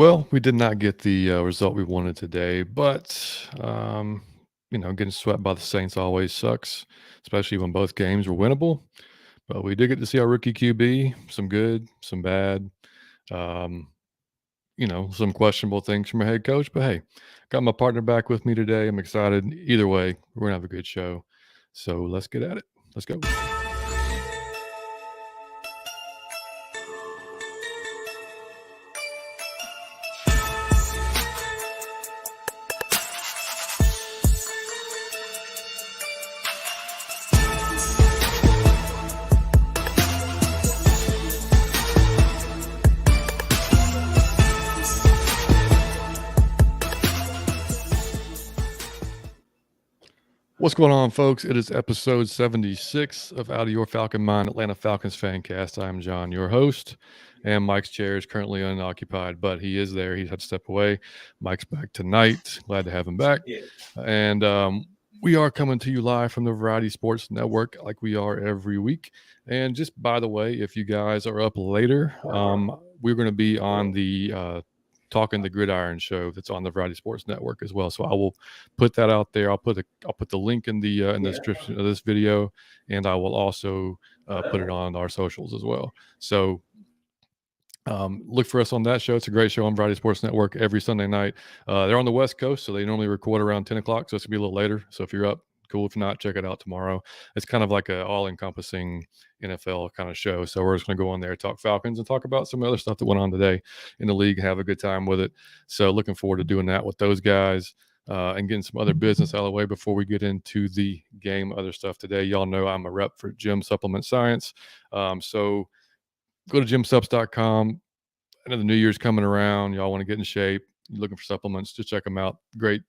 Well, we did not get the result we wanted today, but getting swept by the Saints always sucks, especially when both games were winnable. But we did get to see our rookie QB, some good, some bad, um, some questionable things from our head coach. But hey, got my partner back with me today. I'm excited. Either way, we're gonna have a good show. So let's get at it. Let's go. What's going on, folks? It is episode 76 of Out of Your Falcon Mind, Atlanta Falcons Fancast. I'm John, your host, and Mike's chair is currently unoccupied, but he is there. He's had to step away. Mike's back tonight. Glad to have him back. Yeah. And we are coming to you live from the Variety Sports Network like we are every week. And just by the way, if you guys are up later, we're going to be on the Talking the Gridiron show that's on the Variety Sports Network as well. So I will put that out there. I'll put the link in the description of this video, and I will also put it on our socials as well. So look for us on that show. It's a great show on Variety Sports Network every Sunday night. They're on the West Coast, so they normally record around 10 o'clock. So it's gonna be a little later. So if you're up, cool. If not, check it out tomorrow. It's kind of like a all-encompassing NFL kind of show. So we're just going to go on there, talk Falcons, and talk about some other stuff that went on today in the league, have a good time with it. So looking forward to doing that with those guys and getting some other business out of the way before we get into the game, other stuff today. Y'all know I'm a rep for Gym Supplement Science. So go to gymsups.com. I know the new year's coming around. Y'all want to get in shape. You're looking for supplements, just check them out. Great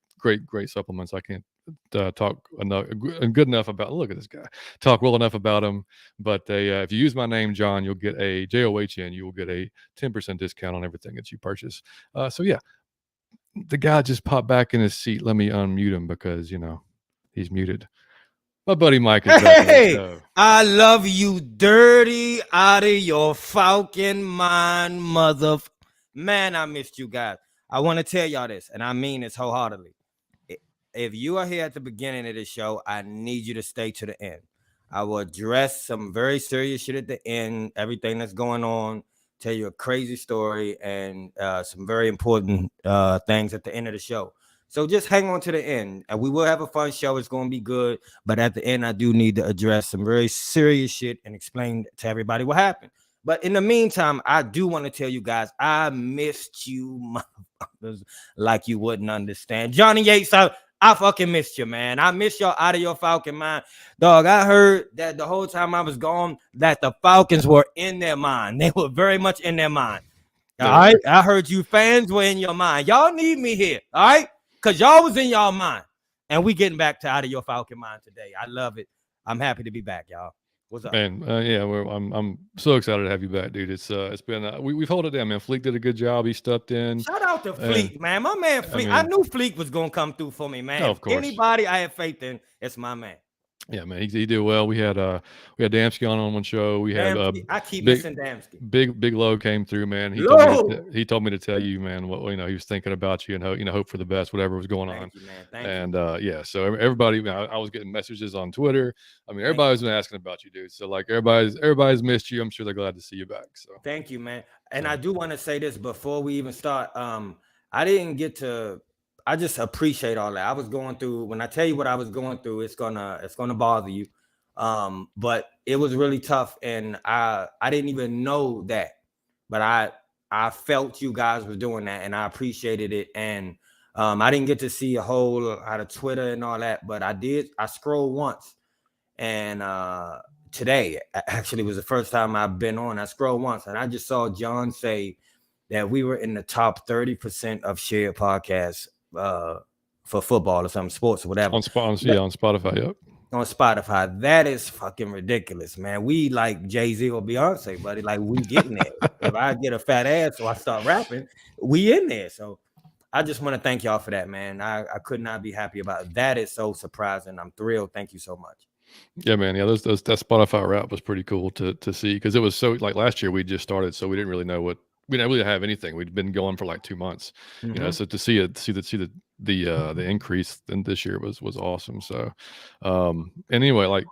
supplements. I can't talk enough good enough about. Look at this guy. Talk well enough about them. But they, if you use my name, John, you'll get a JOHN. You will get a 10% discount on everything that you purchase. So yeah, the guy just popped back in his seat. Let me unmute him because he's muted. My buddy Mike is back. Hey, I love you, dirty out of your Falcon mind, man. I missed you guys. I want to tell y'all this, and I mean this wholeheartedly. If you are here at the beginning of the show, I need you to stay to the end. I will address some very serious shit at the end, everything that's going on, tell you a crazy story, and some very important things at the end of the show. So just hang on to the end. We will have a fun show. It's going to be good. But at the end, I do need to address some very serious shit and explain to everybody what happened. But in the meantime, I do want to tell you guys, I missed you motherfuckers like you wouldn't understand. Johnny Yates, I fucking missed you, man. I missed y'all out of your Falcon mind. Dog, I heard that the whole time I was gone that the Falcons were in their mind. They were very much in their mind. All right? I heard you fans were in your mind. Y'all need me here, all right? Because y'all was in y'all mind. And we getting back to out of your Falcon mind today. I love it. I'm happy to be back, y'all. What's up? Man, yeah, I'm so excited to have you back, dude. It's been we've held it down, man. Fleek did a good job. He stepped in. Shout out to Fleek, man. My man Fleek. I knew Fleek was gonna come through for me, man. No, of course. Anybody I have faith in, it's my man. Yeah, man, he did well. We had Damsky on one show. We had I keep missing Damsky. Big Low came through, man. He told me to tell you, man, what he was thinking about you and hope for the best, whatever was going on. Thank you, man. Thank you. Yeah, so everybody, I was getting messages on Twitter. I mean, everybody's been asking about you, dude. So like everybody's missed you. I'm sure they're glad to see you back. So thank you, man. And I do want to say this before we even start. I didn't get to. I just appreciate all that. I was going through. When I tell you what I was going through, it's gonna bother you. But it was really tough, and I didn't even know that, but I felt you guys were doing that, and I appreciated it. And I didn't get to see a whole lot of Twitter and all that, but I did. I scrolled once, and today actually was the first time I've been on. I scrolled once, and I just saw John say that we were in the top 30% of shared podcasts for football or something, sports or whatever. On Spotify, yep. On Spotify. That is fucking ridiculous, man. We like Jay-Z or Beyonce, buddy. Like, we getting there. If I get a fat ass or I start rapping, we in there. So I just want to thank y'all for that, man. I could not be happy about it. That is so surprising. I'm thrilled. Thank you so much. Yeah, man. Yeah, that Spotify rap was pretty cool to see, because it was so, like, last year we just started, so we didn't really know what we didn't really have anything. We'd been going for like 2 months, so to see the increase in this year was awesome. So, anyway, like,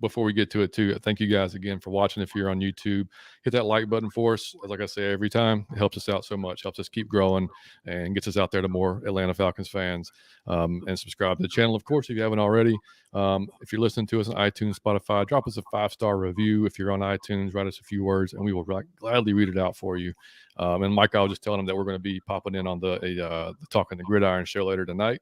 before we get to it too, thank you guys again for watching. If you're on YouTube, hit that like button for us. Like I say every time, it helps us out so much, helps us keep growing and gets us out there to more Atlanta Falcons fans. And subscribe to the channel, of course, if you haven't already. If you're listening to us on iTunes, Spotify, drop us a 5-star review. If you're on iTunes, write us a few words and we will gladly read it out for you. And Mike, I was just telling him that we're going to be popping in on the Talking the Gridiron show later tonight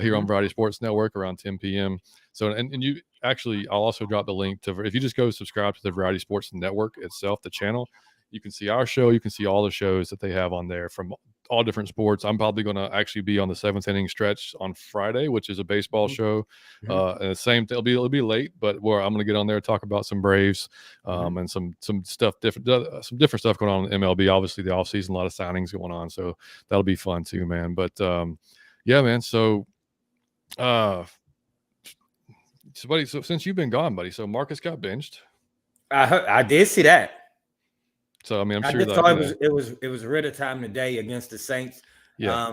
here on Variety Sports Network around 10 p.m. So, and you actually, I'll also drop the link to, if you just go subscribe to the Variety Sports Network itself, the channel, you can see our show. You can see all the shows that they have on there from all different sports. I'm probably going to actually be on the 7th inning stretch on Friday, which is a baseball show. And the same thing, it'll be late, but where I'm going to get on there and talk about some Braves, and some stuff some different stuff going on in MLB. Obviously, the offseason, a lot of signings going on, so that'll be fun too, man. But yeah, man. So, buddy, so since you've been gone, buddy, so Marcus got benched. I did see that. So I mean, I'm I sure just thought it was Ritter time today against the Saints. Yeah.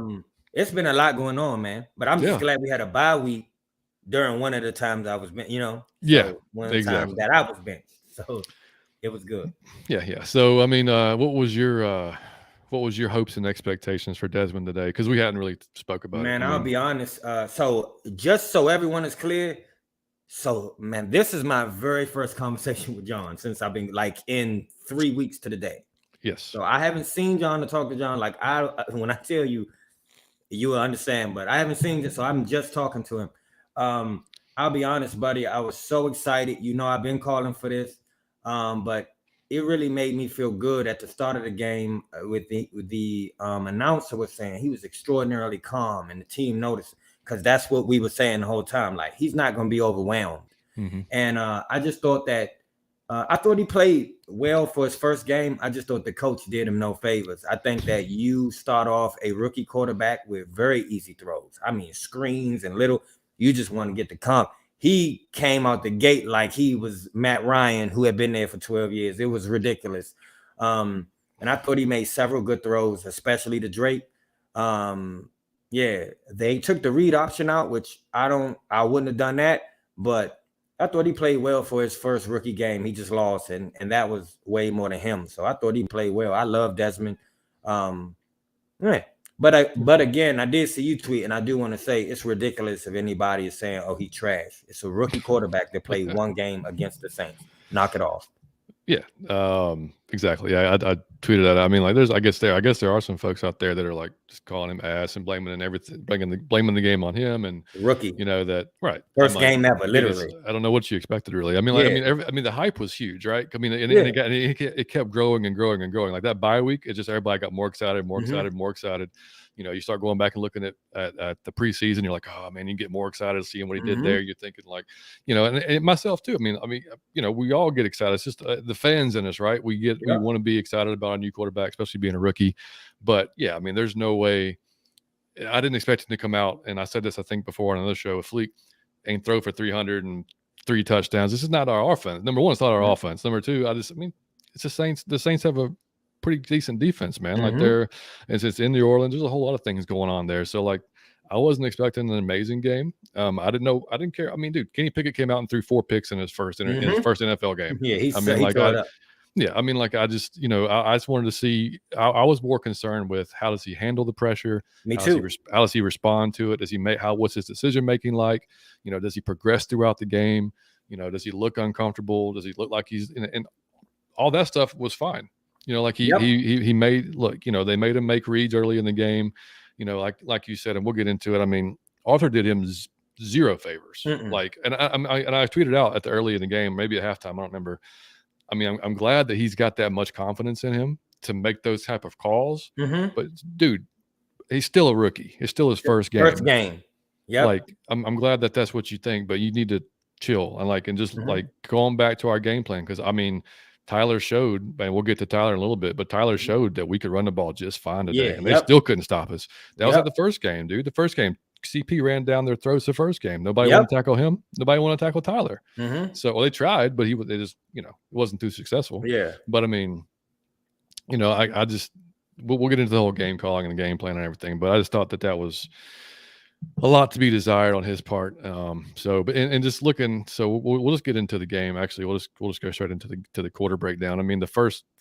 It's been a lot going on, man. But I'm just glad we had a bye week during one of the times I was benched, one of the times that I was benched. So it was good. Yeah. So I mean, what was your hopes and expectations for Desmond today? Because we hadn't really spoke about it. Man, I'll be honest. So just so everyone is clear. So, man, this is my very first conversation with John since I've been in 3 weeks to the day. Yes. So I haven't seen John to talk to John. When I tell you, you will understand, but I haven't seen it. So I'm just talking to him. I'll be honest, buddy. I was so excited. I've been calling for this. But it really made me feel good at the start of the game with the announcer was saying he was extraordinarily calm and the team noticed. Because that's what we were saying the whole time. Like, he's not going to be overwhelmed. And I just thought that I thought he played well for his first game. I just thought the coach did him no favors. I think that you start off a rookie quarterback with very easy throws. I mean, screens and you just want to get the comp. He came out the gate like he was Matt Ryan, who had been there for 12 years. It was ridiculous. And I thought he made several good throws, especially to Drake. Yeah, they took the read option out, which I wouldn't have done that, but I thought he played well for his first rookie game. He just lost, and that was way more than him. So I thought he played well. I love Desmond. Yeah. But again, I did see you tweet, and I do want to say it's ridiculous if anybody is saying, "Oh, he trash." It's a rookie quarterback that played one game against the Saints. Knock it off. Yeah, exactly. I tweeted that. I mean, like, I guess there are some folks out there that are like just calling him ass and blaming and everything, blaming the game on him and rookie. That right first game ever, literally. I don't know what you expected, really. I mean, the hype was huge, right? I mean, and it kept growing and growing and growing. Like that bye week, it just everybody got more excited, more excited. You start going back and looking at the preseason, you're like, oh man, you get more excited seeing what he did there. You're thinking like, and myself too. I mean, we all get excited. It's just the fans in us, right? We want to be excited about a new quarterback, especially being a rookie. But yeah, I mean, there's no way. I didn't expect him to come out, and I said this I think before on another show with Fleek, and throw for 303 touchdowns. This is not our offense. Number one, it's not our offense. Number two, it's the Saints. The Saints have a pretty decent defense, man. Like it's in New Orleans. There's a whole lot of things going on there. So like, I wasn't expecting an amazing game. I didn't care. I mean, dude, Kenny Pickett came out and threw 4 picks in his first NFL game. Yeah, I just wanted to see. I was more concerned with how does he handle the pressure? Me too. How does he respond to it? What's his decision making like? Does he progress throughout the game? Does he look uncomfortable? Does he look like he's and all that stuff was fine. He made they made him make reads early in the game. Like you said, and we'll get into it. I mean, Arthur did him zero favors. Like, and I tweeted out at the early in the game, maybe at halftime, I don't remember. I mean, I'm glad that he's got that much confidence in him to make those type of calls. But dude, he's still a rookie. It's still his first game. Yeah. Like, I'm glad that that's what you think, but you need to chill and just going back to our game plan, because I mean, Tyler showed, and we'll get to Tyler in a little bit, but Tyler showed that we could run the ball just fine today, and they still couldn't stop us. That was like the first game, dude. The first game, CP ran down their throats the first game. Nobody wanted to tackle him. Nobody wanted to tackle Tyler. So they tried, but they just, it wasn't too successful. Yeah. But I mean, I just, we'll get into the whole game calling and the game plan and everything, but I just thought that was a lot to be desired on his part. So, but and just looking, so we'll just get into the game. Actually, we'll just go straight into the quarter breakdown. I mean,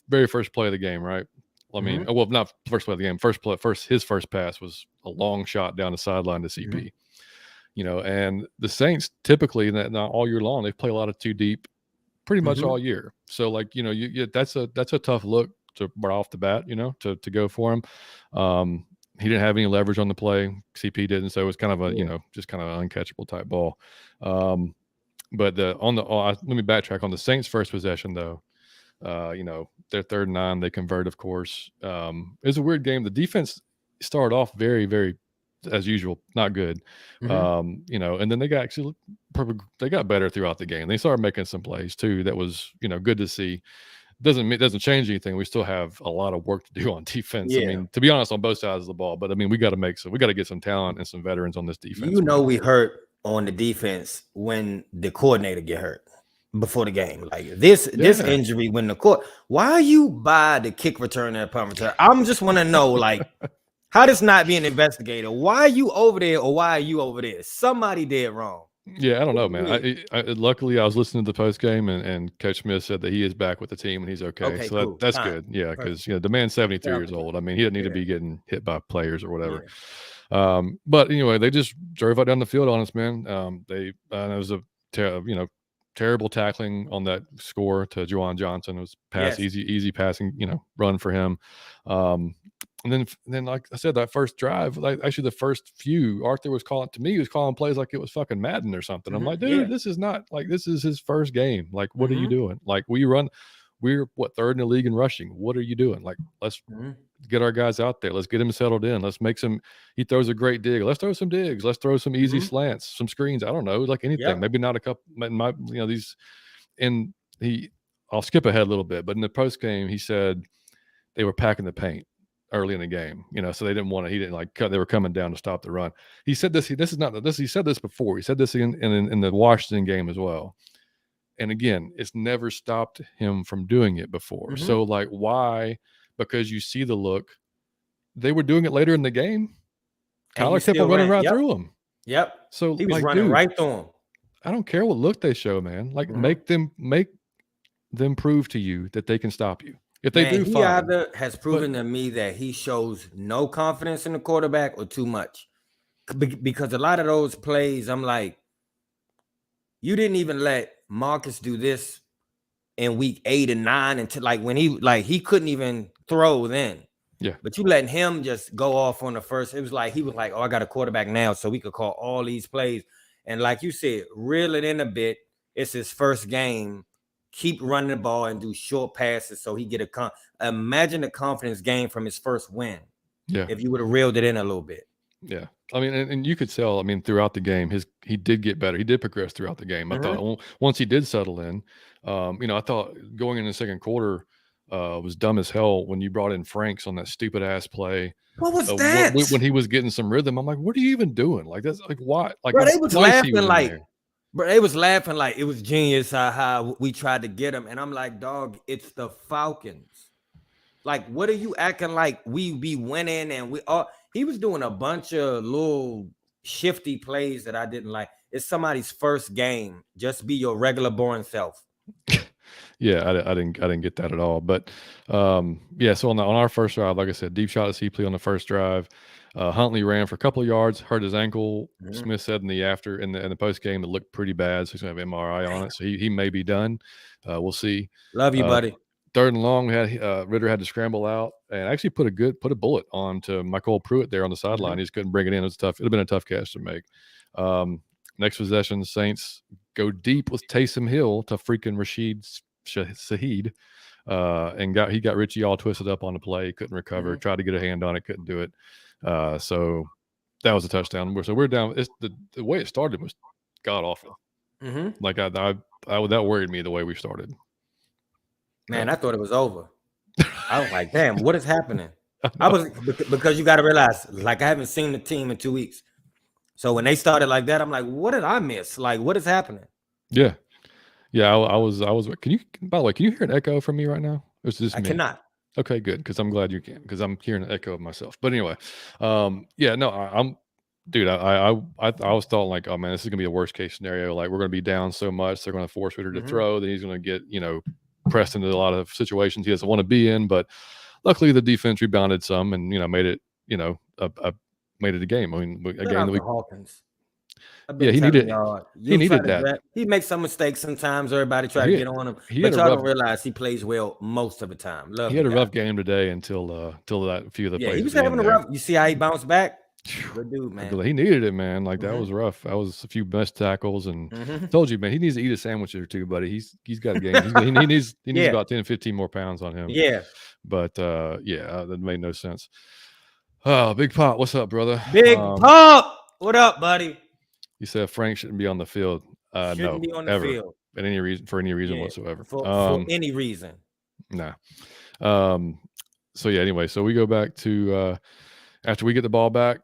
very first play of the game, right? I mean, well, not first play of the game. His first pass was a long shot down the sideline to CP. And the Saints typically, not all year long, they play a lot of two deep, pretty much all year. So, like, that's a tough look to right off the bat, to go for him. He didn't have any leverage on the play. CP didn't, so it was kind of just kind of an uncatchable type ball. But let me backtrack on the Saints' first possession though. Their 3rd and 9, they convert, of course. It was a weird game. The defense started off very, very, as usual, not good. And then they got better throughout the game. They started making some plays too. That was, good to see. Doesn't change anything. We still have a lot of work to do on defense. I mean, to be honest, on both sides of the ball. But I mean, we got to get some talent and some veterans on this defense. We hurt on the defense when the coordinator get hurt before the game. Like this injury when why are you by the kick return and punt return? I'm just want to know, like, how does not be an investigator? Why are you over there or why are you over there? Somebody did wrong. Yeah, I don't know, man. Luckily, I was listening to the post game, and Coach Smith said that he is back with the team and he's okay. So cool. That's good. Yeah, because the man's 73 years old. I mean, he doesn't need to be getting hit by players or whatever. But anyway, they just drove out down the field on us, man. It was a terrible tackling on that score to Juwan Johnson. It was easy passing, run for him. And then, like I said, that first drive, like actually the first few, Arthur was calling plays like it was fucking Madden or something. I'm like, dude, this is not like, this is his first game. Like, what are you doing? Like, we're 3rd in the league in rushing. What are you doing? Like, let's get our guys out there. Let's get him settled in. Let's make he throws a great dig. Let's throw some digs. Let's throw some easy slants, some screens. I don't know, like anything. Maybe not a couple. I'll skip ahead a little bit, but in the post game, he said they were packing the paint early in the game, so they didn't want to. He didn't like cut. They were coming down to stop the run. He said this. He said this before. He said this in the Washington game as well. And again, it's never stopped him from doing it before. So, like, why? Because you see the look. They were doing it later in the game. Kyler kept running right through him. Yep. So he was running right through him. I don't care what look they show, man. Like, make them prove to you that they can stop you. If they do, fine. He either has proven to me that he shows no confidence in the quarterback or too much. Because a lot of those plays, I'm like, you didn't even let Marcus do this in week 8 and 9 until like when he couldn't even throw then. Yeah. But you letting him just go off on the first. It was like he was like, oh, I got a quarterback now, so we could call all these plays. And like you said, reel it in a bit. It's his first game. Keep running the ball and do short passes so he get imagine the confidence gain from his first win. Yeah. If you would have reeled it in a little bit. Yeah. I mean, and you could tell, I mean, throughout the game, he did get better. He did progress throughout the game. I thought once he did settle in, I thought going in the second quarter was dumb as hell when you brought in Franks on that stupid ass play. What was that? When he was getting some rhythm, I'm like, what are you even doing? Like, that's like, why? Like, bro, they was laughing like, bro, they was laughing like it was genius how we tried to get him. And I'm like, dog, it's the Falcons. Like, what are you acting like we be winning and we are? He was doing a bunch of little shifty plays that I didn't like. It's somebody's first game. Just be your regular boring self. Yeah, I didn't get that at all. But so on our first drive, like I said, deep shot to CP on the first drive. Huntley ran for a couple of yards, hurt his ankle. Smith said in the post game it looked pretty bad, so he's gonna have MRI on it. So he may be done. We'll see. Love you, buddy. 3rd and long, Ritter had to scramble out and actually put a bullet onto Michael Pruitt there on the sideline. He just couldn't bring it in. It was tough. It'd have been a tough catch to make. Next possession, the Saints go deep with Taysom Hill to freaking Rashid Shaheed, and he got Richie all twisted up on the play. Couldn't recover. Tried to get a hand on it. Couldn't do it. So that was a touchdown. So we're down. The way it started was god awful. Like that worried me the way we started. Man, I thought it was over. I was like, damn, what is happening? Because you got to realize, like, I haven't seen the team in 2 weeks. So when they started like that, I'm like, what did I miss? Like, what is happening? Yeah. Yeah, I was. Can you? By the way, can you hear an echo from me right now? It's just I cannot. Okay, good, because I'm glad you can, because I'm hearing an echo of myself. But anyway, yeah, no, I'm, dude, I always thought like, oh man, this is gonna be a worst case scenario. Like we're gonna be down so much, they're gonna force Ritter to Mhm. throw, then he's gonna get pressed into a lot of situations he doesn't want to be in. But luckily, the defense rebounded some and made it made it a game. I mean, a Shout game out that to we Hawkins. I've yeah been he telling needed y'all, he you try needed to that. draft. He makes some mistakes sometimes. Everybody try to He get on him, he had but a y'all rough don't realize he plays well most of the time. he Love the had a guy. rough game today until that few of the Yeah, he plays at was the having end a there. rough. You see how he bounced back? Phew. Good dude, man. He needed it, man. Like that Hmm was rough. That was a few missed tackles, and hmm told you, man, he needs to eat a sandwich or two, buddy. He's got a game. He needs Yeah, about 10, 15 more pounds on him. yeah. But yeah, that made no sense. Oh, Big Pop, what's up, brother? Big Pop, what up, buddy? You said Frank shouldn't be on the field. Shouldn't No, be on the ever, field. at any reason, for any reason Yeah, whatsoever. for any reason. Nah. So yeah, anyway, so we go back to after we get the ball back,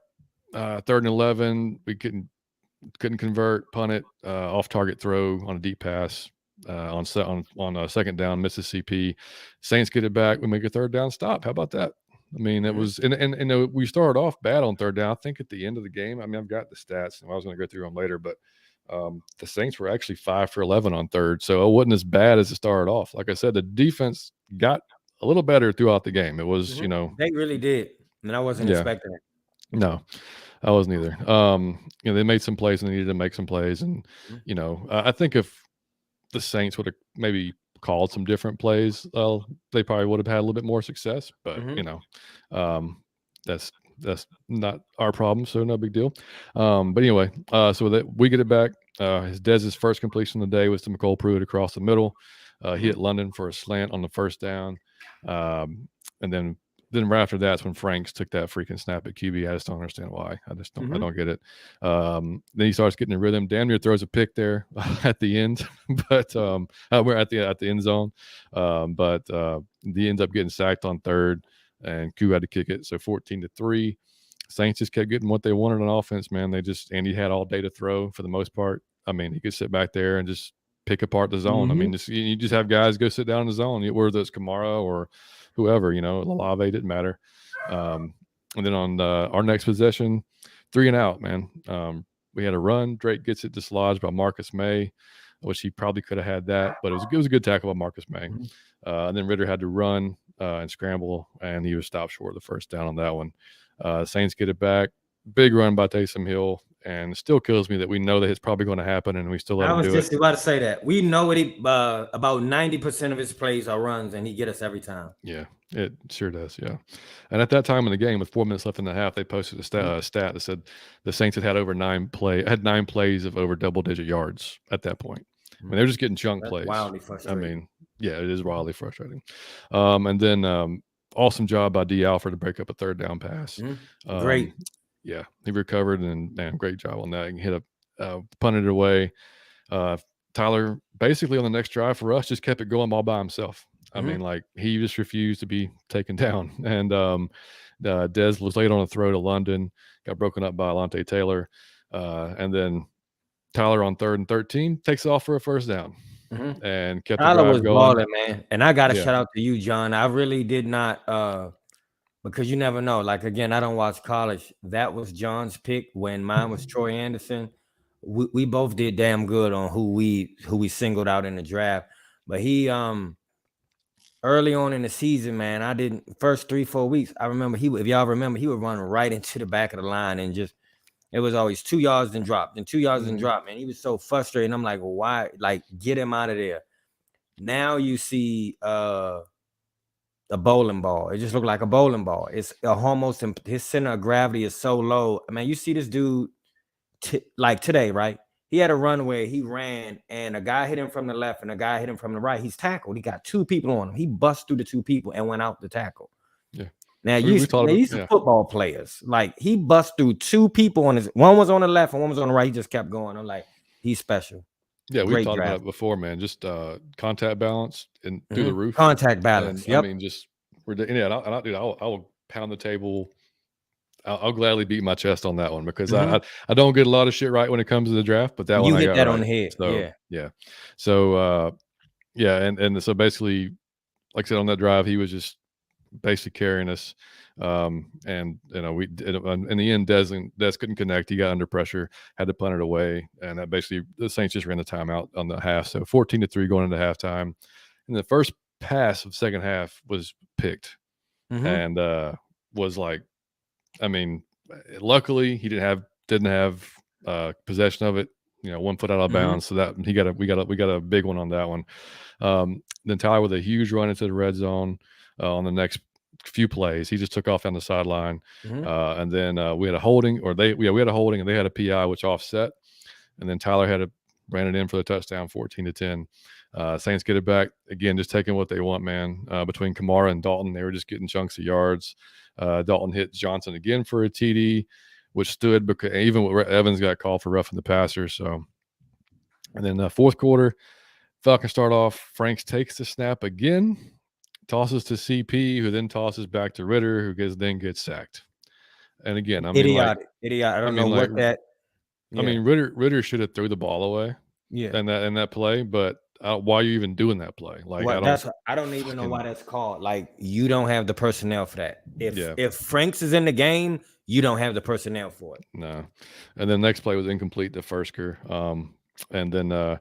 3rd and 11, we couldn't convert, punt it, off target throw on a deep pass, on a second down, Mississippi. Saints get it back. We make a 3rd down stop. How about that? I mean, it Mhm. was and we started off bad on 3rd down. I think at the end of the game, I mean, I've got the stats, and I was going to go through them later, but the Saints were actually 5 for 11 on 3rd, so it wasn't as bad as it started off. Like I said, the defense got a little better throughout the game. It was, They really did, and I wasn't yeah, expecting it. no, I wasn't either. They made some plays and they needed to make some plays, and Mhm. I think if the Saints would have maybe called some different plays, they probably would have had a little bit more success. But Mhm. um, that's not our problem, so no big deal. But anyway, so that we get it back. His Dez's first completion of the day was to McCole Pruitt across the middle. He hit Mhm. London for a slant on the 1st down, and then right after that's when Franks took that freaking snap at QB. I just don't understand why. I Mhm. don't get it. Then he starts getting in rhythm. Damn near throws a pick there at the end, but we're at the end zone. But he ends up getting sacked on 3rd, and Q had to kick it. So 14-3. Saints just kept getting what they wanted on offense, man. Andy had all day to throw for the most part. I mean, he could sit back there and just pick apart the zone. I Mhm. mean, you just have guys go sit down in the zone, whether it's Kamara or whoever, Olave, didn't matter. And then on our next possession, 3 and out, man. We had a run. Drake gets it dislodged by Marcus May, which he probably could have had that, but it was a good tackle by Marcus May. Mhm. And then Ritter had to run and scramble, and he was stopped short of the 1st down on that one. Saints get it back. Big run by Taysom Hill, and it still kills me that we know that it's probably going to happen, and we still let I him was do it. just about to say that. We know what he about 90% of his plays are runs, and he get us every time. Yeah, it sure does. Yeah. And at that time in the game, with 4 minutes left in the half, they posted a stat that said the Saints had over 9 plays of over double-digit yards at that point. I mean, they're just getting chunk That's plays. wildly I frustrating. mean, yeah, it is wildly frustrating. And then awesome job by D. Alford to break up a 3rd down pass. Great. Yeah, he recovered, and great job on that. He hit punted it away. Tyler, basically on the next drive for us, just kept it going all by himself. I mean, like he just refused to be taken down. And Dez was late on a throw to London, got broken up by Alontae Taylor. And then Tyler on 3rd and 13 takes off for a 1st down and kept the Tyler was drive going. balling, man. And I got to Yeah. shout out to you, John. I really did not, because you never know. Like, again, I don't watch college. That was John's pick when mine was Troy Anderson. We both did damn good on who we singled out in the draft. But he early on in the season, man, I didn't first 3-4 weeks. I remember if y'all remember, he would run right into the back of the line and just it was always 2 yards and drop, and 2 yards and drop, man. He was so frustrated. I'm like, well, why? Like, get him out of there. Now you see a bowling ball. It just looked like a bowling ball. It's almost his center of gravity is so low. I mean, you see this dude like today, right? He had a run where he ran and a guy hit him from the left and a guy hit him from the right. He's tackled. He got 2 people on him. He bust through the 2 people and went out the tackle. Yeah. Now We talked about, these are football players. Like he bust through 2 people on his one was on the left and one was on the right. He just kept going. I'm like, he's special. Yeah, we've Great talked about draft. it before, man. Just contact balance and through the roof. Contact balance. And Yep. I mean, just yeah, dude, I will pound the table. I'll gladly beat my chest on that one because I don't get a lot of shit right when it comes to the draft, but that one You I hit got that right. on the head. So Yeah. So yeah, and so basically, like I said on that drive, he was just basically carrying us. And we in the end, Des couldn't connect. He got under pressure, had to punt it away, and that basically the Saints just ran the timeout on the half. So 14-3 going into halftime. And the first pass of second half was picked, and was like, I mean, luckily he didn't have possession of it. 1 foot out of bounds, so that we got a big one on that one. Then Tyler with a huge run into the red zone on the next few plays. He just took off down the sideline, and then we had a holding, we had a holding, and they had a PI which offset, and then Tyler ran it in for the touchdown, 14-10. Saints get it back again, just taking what they want, man. Between Kamara and Dalton, they were just getting chunks of yards. Dalton hit Johnson again for a TD, which stood because even Evans got called for roughing the passer. So, and then fourth quarter, Falcons start off. Franks takes the snap again, tosses to CP, who then tosses back to Ritter, who then gets sacked. And again, I mean, idiotic. I don't know what that. Yeah. I mean, Ritter should have threw the ball away. Yeah. In that play, but why are you even doing that play? Like, I don't even know why that's called. Like, you don't have the personnel for that. If Franks is in the game, you don't have the personnel for it. No. And then next play was incomplete to Fursker. And then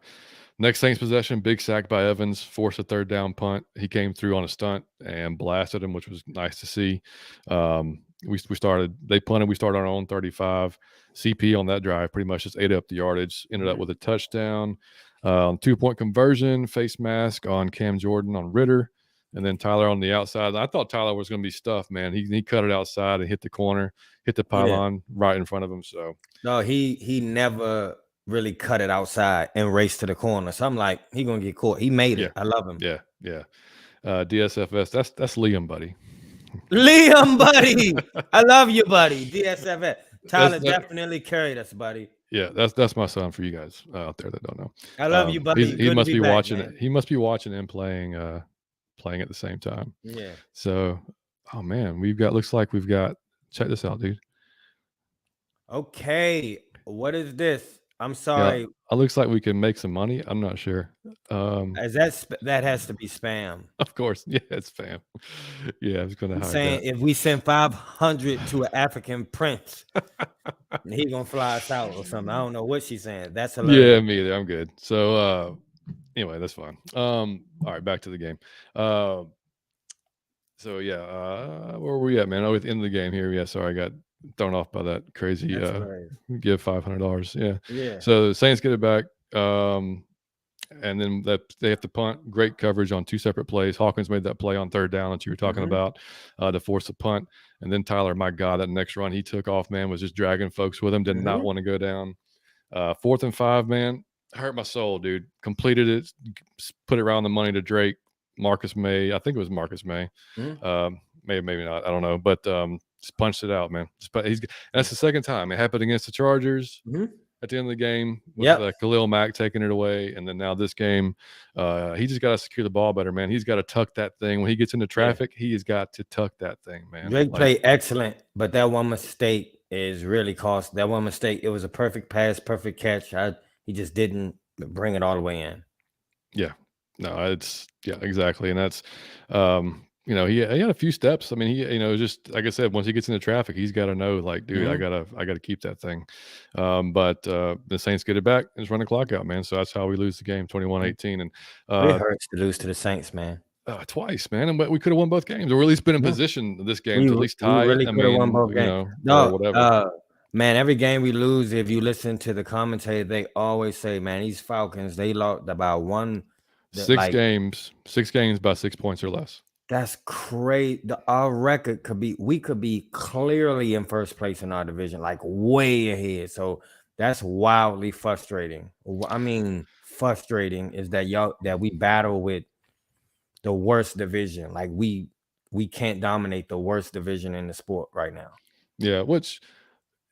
next Saints possession, big sack by Evans, forced a third down punt. He came through on a stunt and blasted him, which was nice to see. They punted. We started on our own 35. CP on that drive pretty much just ate up the yardage, ended up with a touchdown. 2-point conversion, face mask on Cam Jordan on Ritter, and then Tyler on the outside. I thought Tyler was going to be stuffed, man. He cut it outside and hit the corner, hit the pylon right in front of him. So no, he never really cut it outside and raced to the corner. So I'm like, he gonna get caught. He made it. I love him. Yeah. DSFS, that's Liam, buddy. Liam, buddy. I love you, buddy. DSFS. Tyler definitely carried us, buddy. Yeah, that's my son for you guys out there that don't know. I love you, buddy. He must be watching it. He must be watching and playing at the same time. Yeah. So, oh man, looks like we've got. Check this out, dude. Okay, what is this? I'm sorry. Yeah, it looks like we can make some money. I'm not sure. Is that has to be spam? Of course, yeah, it's spam. Yeah, I was gonna. I'm saying if we send 500 to an African prince, he gonna fly us out or something. I don't know what she's saying. That's hilarious. Yeah, me either. I'm good. So anyway, that's fine. All right, back to the game. So yeah, where were we at, man? Oh, at the end of the game here. Yeah, sorry, I got thrown off by that crazy give $500. Yeah. So the Saints get it back. And then they have to punt. Great coverage on two separate plays. Hawkins made that play on third down that you were talking about to force a punt. And then Tyler, my God, that next run he took off, man, was just dragging folks with him. Did not want to go down. 4th and 5, man. Hurt my soul, dude. Completed it. Put it around the money to Drake. Marcus May. I think it was Marcus May. Maybe not. I don't know. But just punched it out, man. That's the second time. It happened against the Chargers. At the end of the game with Khalil Mack taking it away. And then now this game, he just got to secure the ball better, man. He's got to tuck that thing. When he gets into traffic, he has got to tuck that thing, man. Drake played excellent, but that one mistake is really cost. That one mistake, it was a perfect pass, perfect catch. He just didn't bring it all the way in. Yeah. No, exactly. And that's, he had a few steps. I mean, he, just like I said, once he gets into traffic, he's got to know, like, dude, I gotta keep that thing. But the Saints get it back and just run the clock out, man. So that's how we lose the game, 21-18. And it hurts to lose to the Saints, man. Twice, man. And we could have won both games, or at least been in position this game to at least tie. Really could have won both games. Whatever. Man, every game we lose, if you listen to the commentator, they always say, man, these Falcons, they lost about one. 6 games by 6 points or less. That's crazy. Our record we could be clearly in first place in our division, like way ahead. So that's wildly frustrating. I mean, frustrating is that we battle with the worst division. Like we can't dominate the worst division in the sport right now. Yeah, which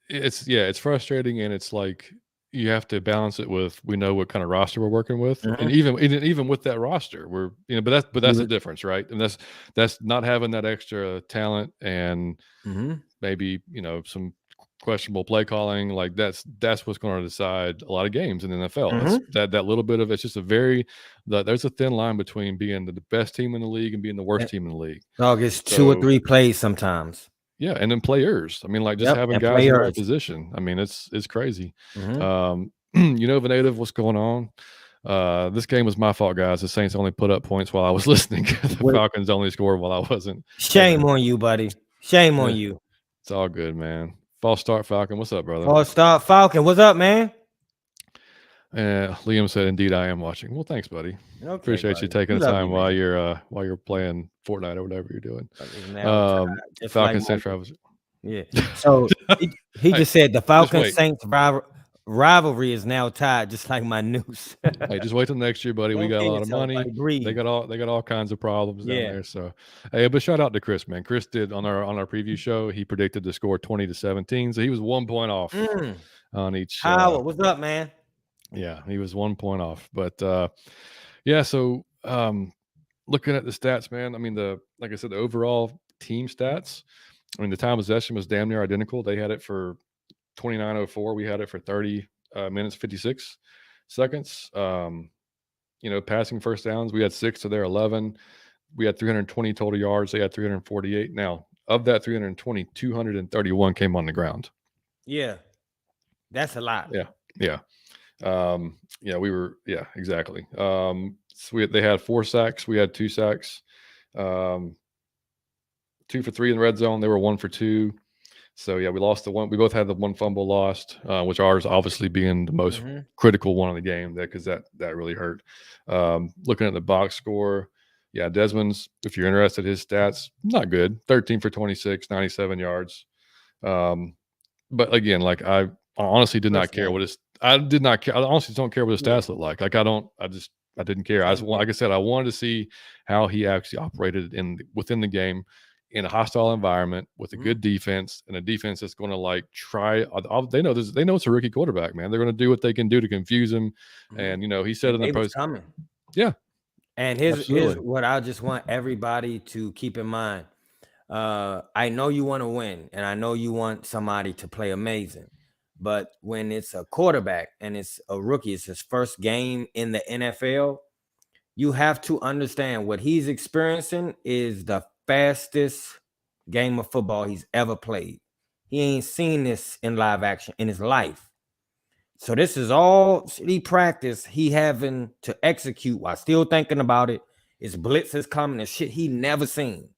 it's frustrating, and it's like you have to balance it with, we know what kind of roster we're working with, and even with that roster, we're but that's the difference, right? And that's not having that extra talent and maybe some questionable play calling. Like that's what's going to decide a lot of games in the NFL. Mm-hmm. It's that little bit of it's just there's a thin line between being the best team in the league and being the worst team in the league. Dog, it's 2 or So 3 plays sometimes. yeah, and then players. I mean, like just Yep, having and guys in the right players. position. I mean, it's crazy. Mm-hmm. Native, what's going on? This game was my fault, guys. The Saints only put up points while I was listening. The Falcons only scored while I wasn't. Shame on you, buddy. Shame on you. It's all good, man. False start, Falcon. What's up, brother? False start, Falcon. What's up, man? Liam said, "Indeed, I am watching." Well, thanks, buddy. Okay, Appreciate buddy. you taking We the love time you, while man. you're playing Fortnite or whatever you're doing. Just Falcon like Saints Rivals. Yeah. So he Hey, just said the just Falcons wait. Saints rivalry is now tied, just like my news. Hey, just wait till next year, buddy. We Don't got a kill lot of yourself, money. buddy. Breathe. They got all kinds of problems down Yeah. there. So, hey, but shout out to Chris, man. Chris did on our preview show. He predicted the score 20-17, so he was 1 point off on each. Howard, what's up, man? Yeah, he was 1 point off. But yeah, so looking at the stats, man. I mean, like I said, the overall team stats. I mean, the time possession was damn near identical. They had it for 29:04. We had it for 30 minutes 56 seconds. Passing first downs, we had 6 to their 11. We had 320 total yards. They had 348. Now, of that 320, 231 came on the ground. Yeah, that's a lot. Yeah. Exactly. So they had 4 sacks. We had 2 sacks. 2 for 3 in the red zone. They were 1 for 2. So yeah, we lost the one. We both had the one fumble lost, which ours obviously being the most critical one of the game, because that really hurt. Looking at the box score, yeah, Desmond's. If you're interested, his stats not good. 13 for 26, 97 yards. But again, like I honestly did not care what his. I did not care. I honestly don't care what his stats look like. Like I didn't care. Like I said, I wanted to see how he actually operated within the game, in a hostile environment with a good defense, and a defense that's going to like try. They know it's a rookie quarterback, man. They're going to do what they can do to confuse him. And he said in the post, coming. Yeah. And here's what I just want everybody to keep in mind. I know you want to win, and I know you want somebody to play amazing. But when it's a quarterback and it's a rookie, it's his first game in the NFL, you have to understand what he's experiencing is the fastest game of football he's ever played. He ain't seen this in live action in his life. So this is all city practice he having to execute while still thinking about it. His blitz is coming and shit he never seen.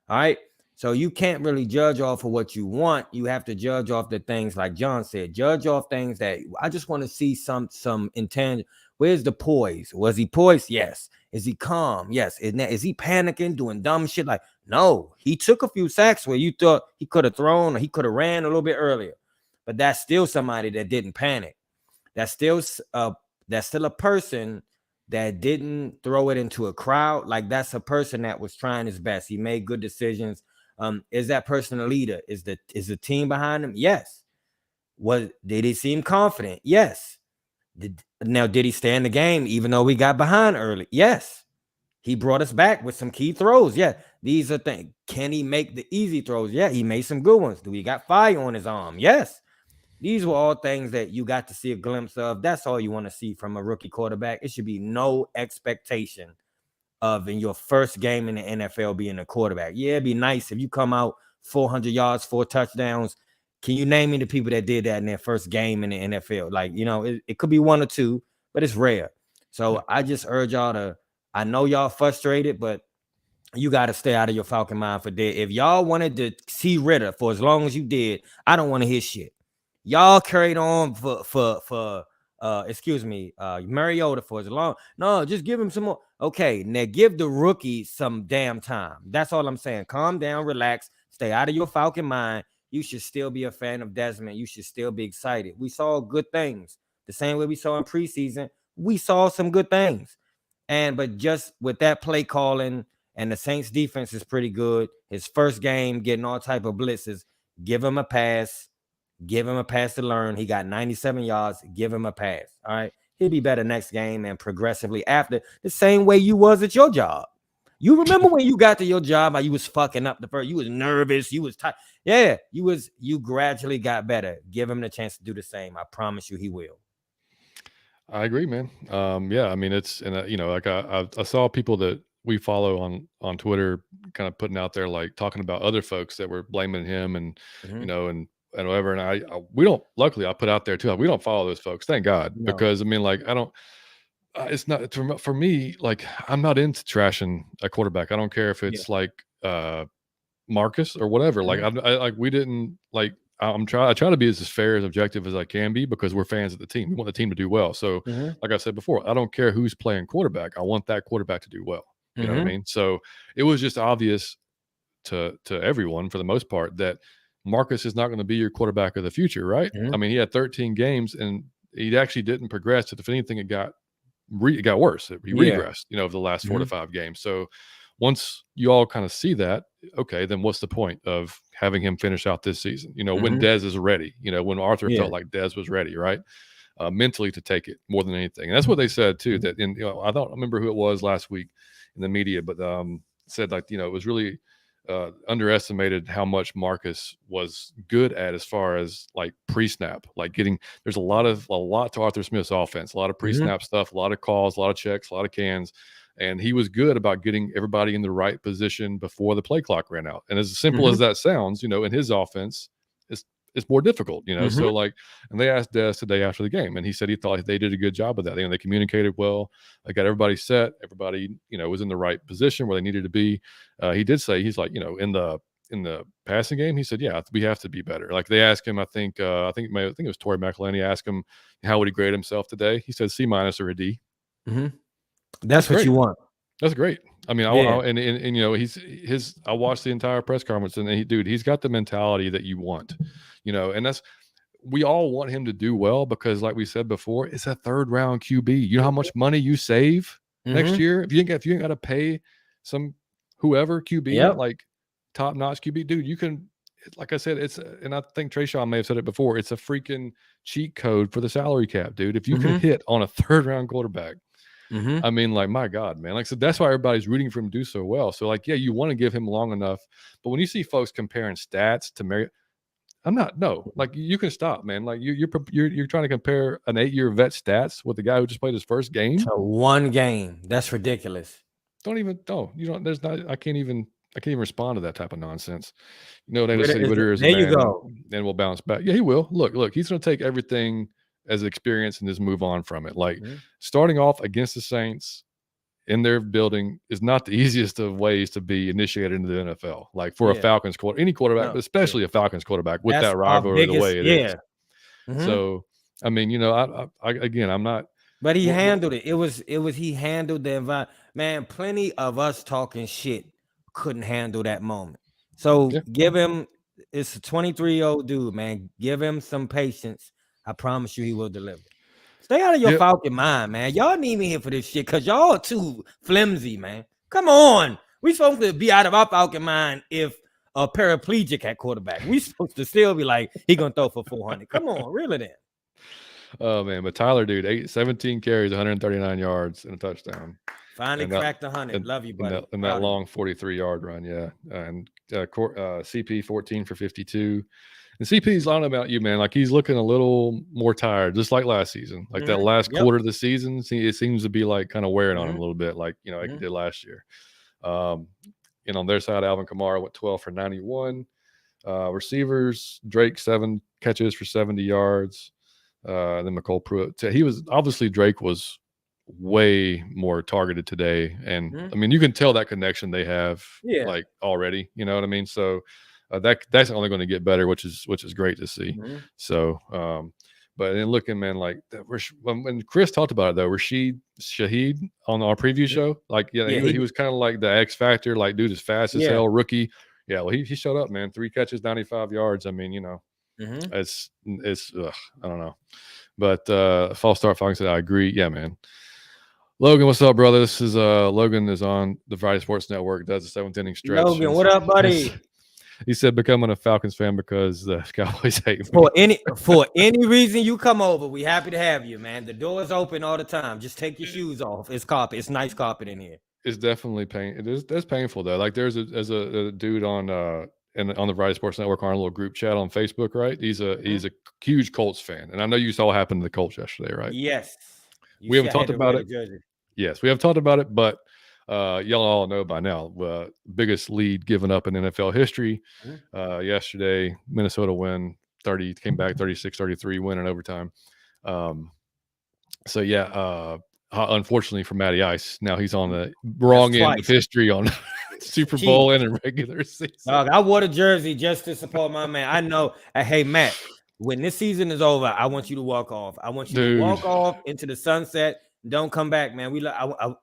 All right. So you can't really judge off of what you want. You have to judge off the things like John said. Judge off things that I just want to see some intangible. Where's the poise? Was he poised? Yes. Is he calm? Yes. Is he panicking, doing dumb shit? Like, no. He took a few sacks where you thought he could have thrown or he could have ran a little bit earlier. But that's still somebody that didn't panic. That's still a person that didn't throw it into a crowd. Like that's a person that was trying his best. He made good decisions. Is that person a leader? Is the team behind him? Yes. Did he seem confident? Yes. Did he stay in the game even though we got behind early? Yes. He brought us back with some key throws. Yeah. These are things. Can he make the easy throws? Yeah, he made some good ones. Do he got fire on his arm? Yes. These were all things that you got to see a glimpse of. That's all you want to see from a rookie quarterback. It should be no expectation of in your first game in the NFL being a quarterback. Yeah, it'd be nice if you come out 400 yards, 4 touchdowns. Can you name me the people that did that in their first game in the NFL? Like, it could be 1 or 2, but it's rare. So I just urge y'all to, I know y'all frustrated, but you got to stay out of your Falcon mind for that. If y'all wanted to see Ritter for as long as you did, I don't want to hear shit. Y'all carried on for Mariota for as long. No, just give him some more. Okay, now give the rookie some damn time. That's all I'm saying. Calm down, relax, stay out of your Falcon mind. You should still be a fan of Desmond. You should still be excited. We saw good things. The same way we saw in preseason, we saw some good things. But just with that play calling, and the Saints defense is pretty good. His first game getting all type of blitzes. Give him a pass. Give him a pass to learn. He got 97 yards. Give him a pass. All right. He'll be better next game and progressively after, the same way you was at your job. You remember when you got to your job, how you was fucking up the first, you was nervous, you was tired. Yeah, you gradually got better. Give him the chance to do the same. I promise you he will. I agree, man. Yeah, I mean, it's and like I saw people that we follow on Twitter kind of putting out there like talking about other folks that were blaming him and Mhm. and whatever. And we don't. Luckily, I put out there too. Like, we don't follow those folks, thank God, No. because I mean, like I don't. It's not for me. Like I'm not into trashing a quarterback. I don't care if Yeah. it's like Marcus or whatever. Like Mhm. like we didn't like. I try to be as fair as objective as I can be because we're fans of the team. We want the team to do well. So, Mhm. like I said before, I don't care who's playing quarterback. I want that quarterback to do well. You know what I Mhm. mean? So it was just obvious to everyone for the most part that Marcus is not going to be your quarterback of the future, right? I Mhm. mean, he had 13 games and he actually didn't progress. If anything, it got worse. He Yeah. regressed, over the last 4 to Mhm. 5 games. So once you all kind of see that, okay, then what's the point of having him finish out this season? When Mhm. Dez is ready, when Arthur Yeah. felt like Dez was ready, right? Mentally to take it more than anything. And that's what they said too. Mhm. That I don't remember who it was last week in the media, but said like it was really underestimated how much Marcus was good at as far as like pre-snap, like getting. There's a lot to Arthur Smith's offense, a lot of Mhm. pre-snap stuff, a lot of calls, a lot of checks, a lot of cans. And he was good about getting everybody in the right position before the play clock ran out. And as simple as Mhm. that sounds, in his offense, it's more difficult. Mhm. So like, and they asked Des today after the game, and he said he thought they did a good job of that. They communicated well. They got everybody set. Everybody, was in the right position where they needed to be. He did say he's like, in the passing game, he said, yeah, we have to be better. Like they asked him, I think it was Torrey McElhaney asked him how would he grade himself today. He said C- or a D. Mhm. That's That's what great. you want. That's great. I mean, Yeah. and I watched the entire press conference, and he's got the mentality that you want, and that's we all want him to do well because, like we said before, it's a third round QB. You know how much money you save next Mhm. year if you ain't got to pay some whoever QB Yep. like top notch QB, dude. You can, like I said, and I think Trayshawn may have said it before. It's a freaking cheat code for the salary cap, dude. If you can Mhm. hit on a third round quarterback. Mhm. I mean, like, my God, man. Like I said, that's why everybody's rooting for him to do so well. So, like, yeah, you want to give him long enough. But when you see folks comparing stats to Mary, I'm not, no, like, you can stop, man. Like, you're trying to compare an 8-year vet stats with the guy who just played his first game. To one game. That's ridiculous. You don't, there's not, I can't even respond to that type of nonsense. Dana City Is Whitter is a there you man go. and will bounce back. Yeah, he will. Look, he's going to take everything as experience and just move on from it. Like, Mhm. starting off against the Saints in their building is not the easiest of ways to be initiated into the NFL. Like for a Yeah. Falcons any quarterback, No. but Yeah. especially a Falcons quarterback with That's that our rivalry the biggest. way it is. Yeah. Mhm. So, I mean, again, I'm not. But he We're, handled it. It was he handled the environment. Man, plenty of us talking shit couldn't handle that moment. So yeah, give him, it's a 23-year-old dude, man. Give him some patience. I promise you he will deliver. Stay out of your yep, Falcon mind, man. Y'all need me here for this shit because y'all are too flimsy, man. Come on. We supposed to be out of our Falcon mind if a paraplegic at quarterback. We supposed to still be like, he gonna throw for 400. Come on, really then. oh man, but Tyler, dude, 17 carries, 139 yards and a touchdown, Finally and that cracked 100. in, Love you, in that buddy. in that Proud of you. long 43-yard run, yeah, and CP 14 for 52. And CP's on about you, man. Like he's looking a little more tired, just like last season. Like that last Yep. quarter of the season, it seems to be like kind of wearing on him a Mhm. little bit, like like it Mhm. did last year. Um, and on their side, Alvin Kamara went 12 for 91. Receivers, Drake 7 catches for 70 yards. Then McCole Pruitt. He was obviously Drake was way more targeted today, and I Mhm. mean you can tell that connection they have Yeah. like already. You know what I mean? So that's only going to get better, which is great to see. Mhm. So, but then looking, man, like that, when Chris talked about it though, Rashid Shaheed on our preview Mhm. show, like Yeah, he was kind of like the X factor, like dude is fast as yeah. hell, rookie. Yeah, well he showed up, man. 3 catches, 95 yards. I mean, Mhm. it's I don't know. But false start Falcons said I agree. Yeah, man. Logan, what's up, brother? This is Logan is on the Variety Sports Network, does the 7th inning stretch. Logan, what up, buddy? He said becoming a Falcons fan because the Cowboys hate me. For any reason you come over, we happy to have you, man. The door is open all the time. Just take your shoes off. It's carpet. It's nice carpet in here. It's definitely pain. It is that's painful though. Like there's a dude on and on the Variety Sports Network on our little group chat on Facebook, right? He's a huge Colts fan, and I know you saw what happened to the Colts yesterday, right? Yes. You We see, haven't I had talked to wear about the it. jersey. Yes, we have talked about it, but y'all all know by now. Biggest lead given up in NFL history. Mhm. Yesterday, Minnesota win 30, came back 36-33, win in overtime. Um, so yeah, unfortunately for Matty Ice, now he's on the That's wrong end of twice. history on Super Jeez. Bowl and in regular season. Dog, I wore the jersey just to support my man. I know. Hey, Matt, when this season is over, I want you to walk off. I want you to Dude, walk off into the sunset. Don't come back, man.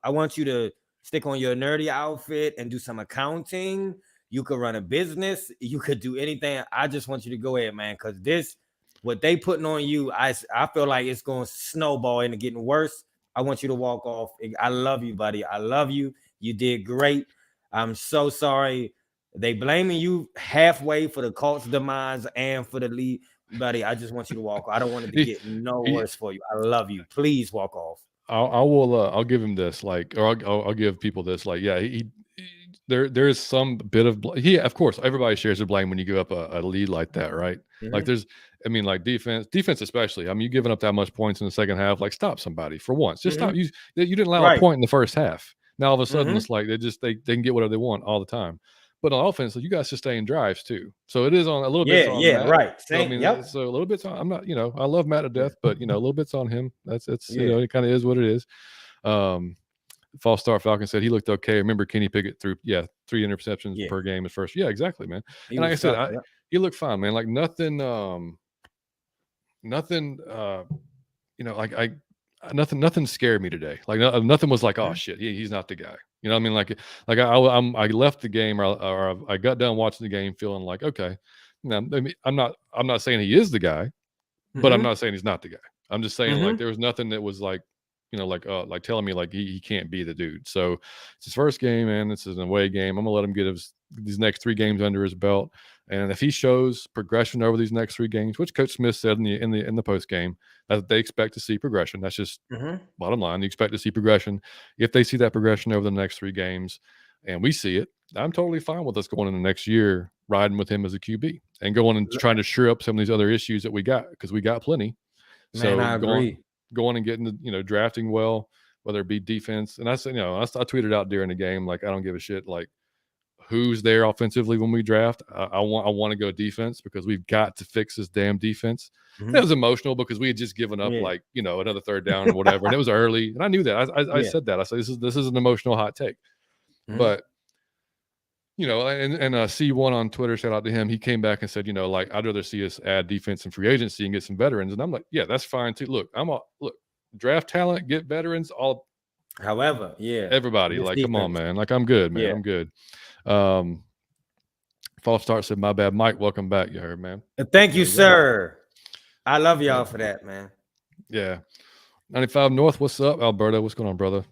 I want you to stick on your nerdy outfit and do some accounting. You could run a business. You could do anything. I just want you to go ahead, man, because this, what they putting on you, I feel like it's going to snowball into getting worse. I want you to walk off. I love you, buddy. I love you. You did great. I'm so sorry. They blaming you halfway for the Colts' demise and for the lead, buddy. I just want you to walk off. I don't want it to he, get no he, worse for you. I love you. Please walk off. I will. I'll give him this. Like, or I'll give people this. Like, yeah, there is some bit of of course everybody shares the blame when you give up a lead like that, right? Like Mhm. there's, I mean, like defense especially. I mean, you giving up that much points in the second half, like stop somebody for once. Just stop. Mhm. You didn't allow a Right. point in the first half. Now all of a sudden Mhm. it's like they can get whatever they want all the time. But on offense, you guys sustain drives too. So it is on a little bit's Yeah. on Yeah. Matt. Right. So I Same. mean, Yep. so a little bit's on. I'm not, I love Matt to Yeah. death, but a little bit's on him. It's Yeah. it kind of is what it is. Um, False Start Falcon said he looked okay. Remember Kenny Pickett threw 3 interceptions Yeah. per game at first. Yeah, exactly, man. He And like I was said, tough. Yep. he looked fine, man. Like nothing. Like nothing scared me today. Like nothing was like, oh Mhm. shit, he's not the guy. You know what I mean? I left the game or I got done watching the game feeling like okay. Now, I mean, I'm not saying he is the guy, but I'm Mhm. not saying he's not the guy. I'm just saying like Mhm. there was nothing that was like, like telling me like he can't be the dude. So it's his first game, man. This is an away game. I'm gonna let him get these next 3 games under his belt. And if he shows progression over these next 3 games, which Coach Smith said in the post game, that they expect to see progression. That's just Mhm. bottom line. You expect to see progression. If they see that progression over the next 3 games, and we see it, I'm totally fine with us going in the next year riding with him as a QB and going and trying to shore up some of these other issues that we got because we got plenty. Man, So I agree. going and getting drafting well, whether it be defense. And I said, I tweeted out during the game like I don't give a shit like who's there offensively when we draft. I want to go defense because we've got to fix this damn defense. And it Mhm. was emotional because we had just given up Yeah. like another third down or whatever, and it was early, and I knew that. I Yeah. said that. I said this is an emotional hot take, Mhm. but and C1 on Twitter, shout out to him. He came back and said, like I'd rather see us add defense and free agency and get some veterans. And I'm like, yeah, that's fine too. Look, draft talent, get veterans, all However, yeah, everybody. this Like, come on, defense. man. Like, I'm good, man. Yeah. I'm good. Um, False Start said, my bad, Mike. Welcome back. You heard, man. Thank There you, you go. sir. I love y'all Yeah, for that, man. yeah. 95 North. What's up, Alberta? What's going on, brother?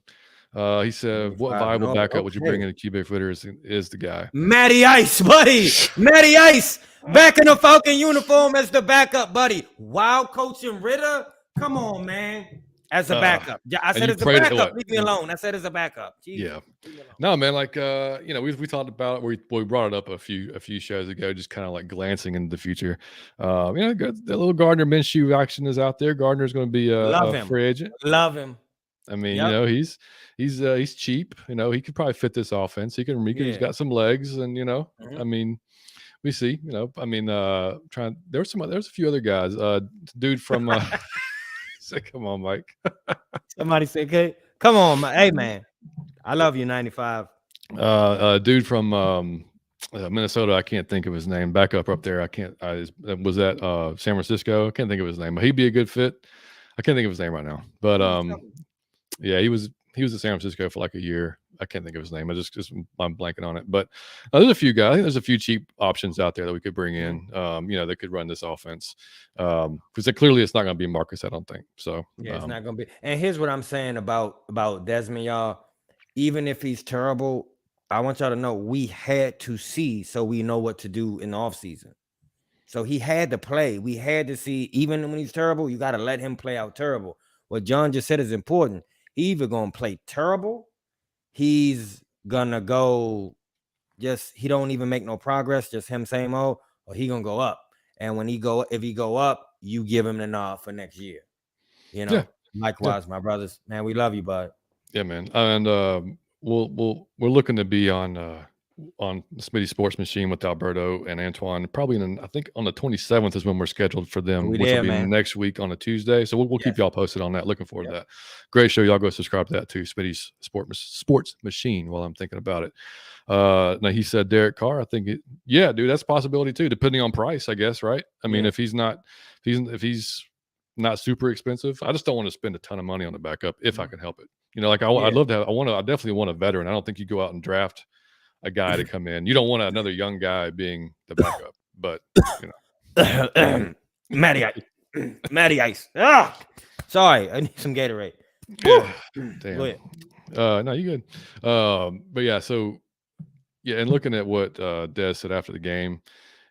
He said, what 95 viable North. backup would you bring Okay. in a QB footer is the guy? Matty Ice, buddy. Matty Ice back in the Falcon uniform as the backup, buddy. While coaching Ritter. Come on, man. As a backup. Yeah, I And said you as a prayed it backup. what? Leave me alone. I said as a backup. Jesus. Yeah. Leave me alone. No, man, like we talked about it. We brought it up a few shows ago, just kind of like glancing into the future. The little Gardner Minshew action is out there. Gardner's going to be Love a him. free agent. Love him. I mean, Yep. he's cheap. He could probably fit this offense. He's got some legs, and I mean, we see. There's a few other guys. Dude from say, come on, Mike. Somebody say, okay, come on, man. Hey, man. I love you, 95. Dude from Minnesota. I can't think of his name. Back up there. I can't. Was that San Francisco? I can't think of his name. But he'd be a good fit. I can't think of his name right now. But yeah, he was at San Francisco for like a year. I can't think of his name. I'm blanking on it. But there's a few guys. I think there's a few cheap options out there that we could bring in. That could run this offense. Because clearly it's not going to be Marcus. I don't think so. Yeah, it's not gonna be. And here's what I'm saying about Desmond, y'all. Even if he's terrible, I want y'all to know we had to see so we know what to do in the offseason. So he had to play. We had to see, even when he's terrible, you got to let him play out terrible. What John just said is important. He either gonna play terrible, he's gonna go he don't even make no progress, just him same old, or he gonna go up. And when if he go up, you give him the nod for next year. Yeah, yeah, Likewise, my brothers, man, we love you, bud. yeah, man. And we're looking to be on Smitty Sports Machine with Alberto and Antoine. Probably I think on the 27th is when we're scheduled for them, We which will there, be man. next week on a Tuesday. So we'll keep Yes. y'all posted on that. Looking forward Yep. to that. Great show. Y'all go subscribe to that too. Smitty's Sports Machine. While I'm thinking about it. Now he said Derek Carr. I think yeah, dude, that's a possibility too, depending on price, I guess, right? I mean, Yeah. if he's not super expensive, I just don't want to spend a ton of money on the backup if I can help it. Like I'd love to have, I definitely want a veteran. I don't think you go out and draft a guy to come in. You don't want another young guy being the backup, but Matty Ice. Matty Ice. Ah, sorry, I need some Gatorade. Yeah, Go ahead. no, you good. But yeah, so yeah, and looking at what Des said after the game,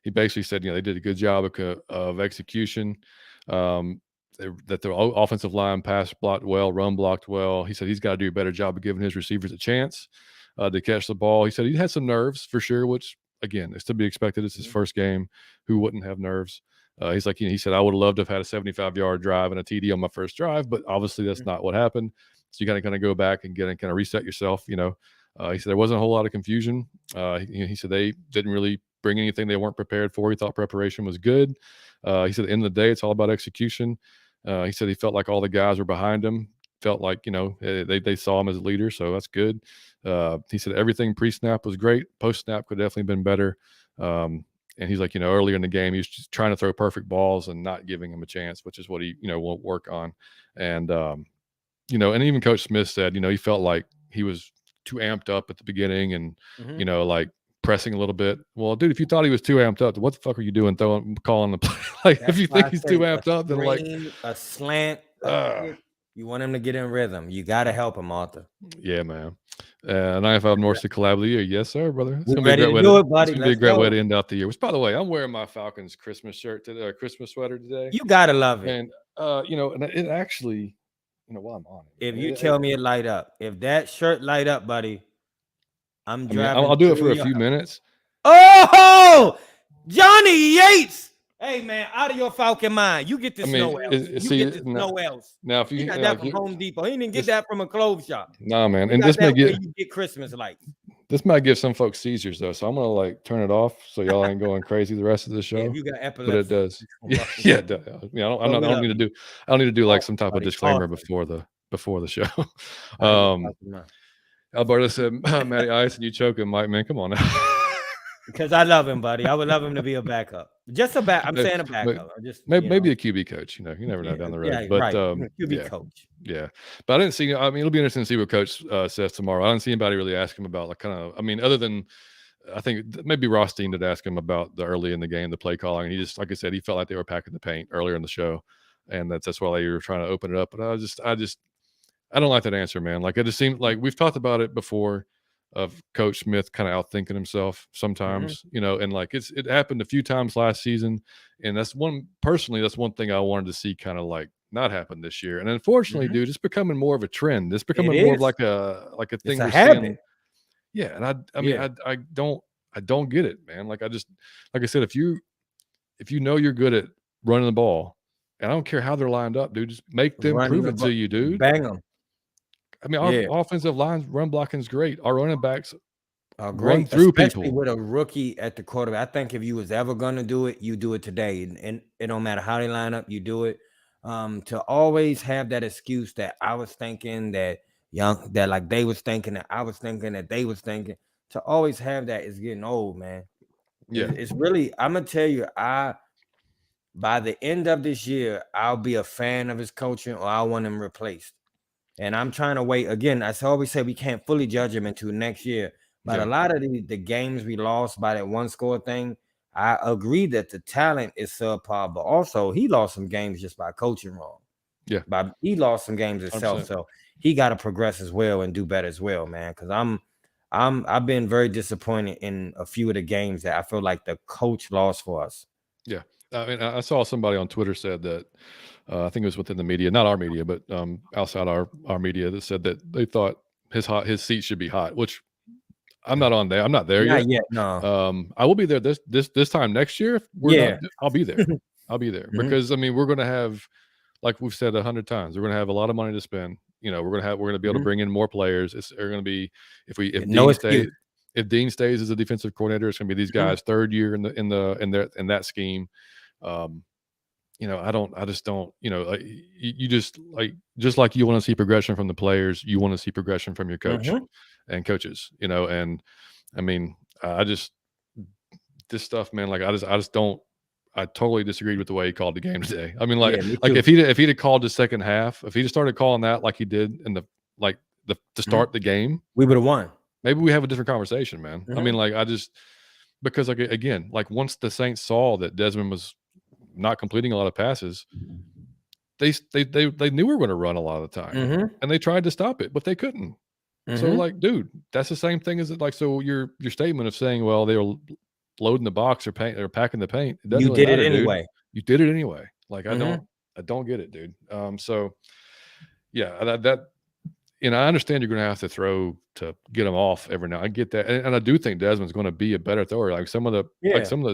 he basically said, they did a good job of execution. That the offensive line pass blocked well, run blocked well. He said he's got to do a better job of giving his receivers a chance to catch the ball. He said he had some nerves for sure, which again is to be expected. It's his first game. Who wouldn't have nerves? He's like, he said, I would have loved to have had a 75-yard drive and a TD on my first drive, but obviously that's not what happened. So you got to kind of go back and kind of reset yourself. He said there wasn't a whole lot of confusion. He said they didn't really bring anything they weren't prepared for. He thought preparation was good. He said at the end of the day, it's all about execution. He said he felt like all the guys were behind him. Felt like they saw him as a leader, so that's good. He said everything pre-snap was great. Post-snap could definitely been better. And he's like, earlier in the game, he was just trying to throw perfect balls and not giving him a chance, which is what he won't work on. And and even Coach Smith said, he felt like he was too amped up at the beginning and like pressing a little bit. Well, dude, if you thought he was too amped up, what the fuck are you doing calling the play? Like, if you think he's too amped up, then like a slant, you want him to get in rhythm. You got to help him, Arthur. Yeah, man. 95 North to collab of the year. Yes, sir, brother. It's We're gonna be a ready great to way do to, it, buddy. it's gonna be a Let's great way go. to end out the year. Which, by the way, I'm wearing my Falcons Christmas shirt today, Christmas sweater today. You gotta love it. And and it actually, while I'm on it, If you tell me it light up, if that shirt light up, buddy, I'm driving. I'll do it for a few minutes. Oh, Johnny Yates. Hey, man, out of your Falcon mind. You get this snow else. You get this snow else. Now, if you got that from Home Depot, he didn't get that from a clothes shop. Nah, man. And this may you get Christmas lights. This might give some folks seizures though, so I'm gonna like turn it off so y'all ain't going crazy the rest of the show. Yeah, you got epilepsy. But it does. Yeah. I don't need to do like some type of disclaimer before the show. Alberto said, Matty Ice, and you choking, Mike, man. Come on now. Because I love him, buddy. I would love him to be a backup. Just a I'm saying a backup. Maybe a QB coach. You never know down the road. Yeah, but right. QB coach. Yeah. But I didn't see. I mean, it'll be interesting to see what Coach says tomorrow. I didn't see anybody really ask him about other than I think maybe Ross Dean did ask him about the early in the game, the play calling. And he just, like I said, he felt like they were packing the paint earlier in the show, and that's why they were trying to open it up. But I don't like that answer, man. Like, it just seemed like we've talked about it before. Of Coach Smith kind of outthinking himself sometimes, and like it happened a few times last season, and that's one thing I wanted to see kind of like not happen this year. And unfortunately, dude, it's becoming more of a trend. It's becoming more of like a thing we're seeing. Yeah, and I don't get it, man. Like I said, if you you're good at running the ball, and I don't care how they're lined up, dude, just make them prove it to you, dude. Bang them. I mean, our offensive line run blocking is great. Our running backs are run through especially people. With a rookie at the quarterback. I think if you was ever going to do it, you do it today. And it don't matter how they line up, you do it. To always have that excuse that I was thinking that like they was thinking that I was thinking that they was thinking. To always have that is getting old, man. Yeah. It's really, I'm going to tell you, by the end of this year, I'll be a fan of his coaching or I want him replaced. And I'm trying to wait. Again, I always say we can't fully judge him until next year. But a lot of the games we lost by that one score thing, I agree that the talent is subpar, but also he lost some games just by coaching wrong. Yeah. He lost some games himself. 100%. So he got to progress as well and do better as well, man. Because I've been very disappointed in a few of the games that I feel like the coach lost for us. Yeah. I mean, I saw somebody on Twitter said that I think it was within the media, not our media, but outside our media, that said that they thought his seat should be hot, which I'm not on there. I'm not there Not yet. yet, no. I will be there this time next year. If we're Yeah. not, I'll be there. I'll be there because I mean we're gonna have, like we've said 100 times, we're gonna have a lot of money to spend. You know, we're gonna be able to bring in more players. It's they're gonna be if No Dean excuse. stays if Dean stays as a defensive coordinator, it's gonna be these guys' third year in that scheme. Um, I just don't, like, you just like you want to see progression from the players, you want to see progression from your coach and coaches, and I mean, I just this stuff, man. Like, I just don't. I totally disagreed with the way he called the game today. I mean, Yeah, me like too. if he'd have called the second half, if he'd have started calling that like he did in the like the to start the game, We would have won. maybe we have a different conversation, man. I mean, like I just because like again, like once the Saints saw that Desmond was not completing a lot of passes, they knew we were going to run a lot of the time, and they tried to stop it, but they couldn't. So, like, dude, that's the same thing as like. So your statement of saying, well, they were loading the box or packing the paint, it doesn't You really did it matter, dude. anyway. You did it anyway. Like, I don't get it, dude. So yeah, that I understand you're going to have to throw to get them off every now. I get that, and I do think Desmond's going to be a better thrower. Like some of the,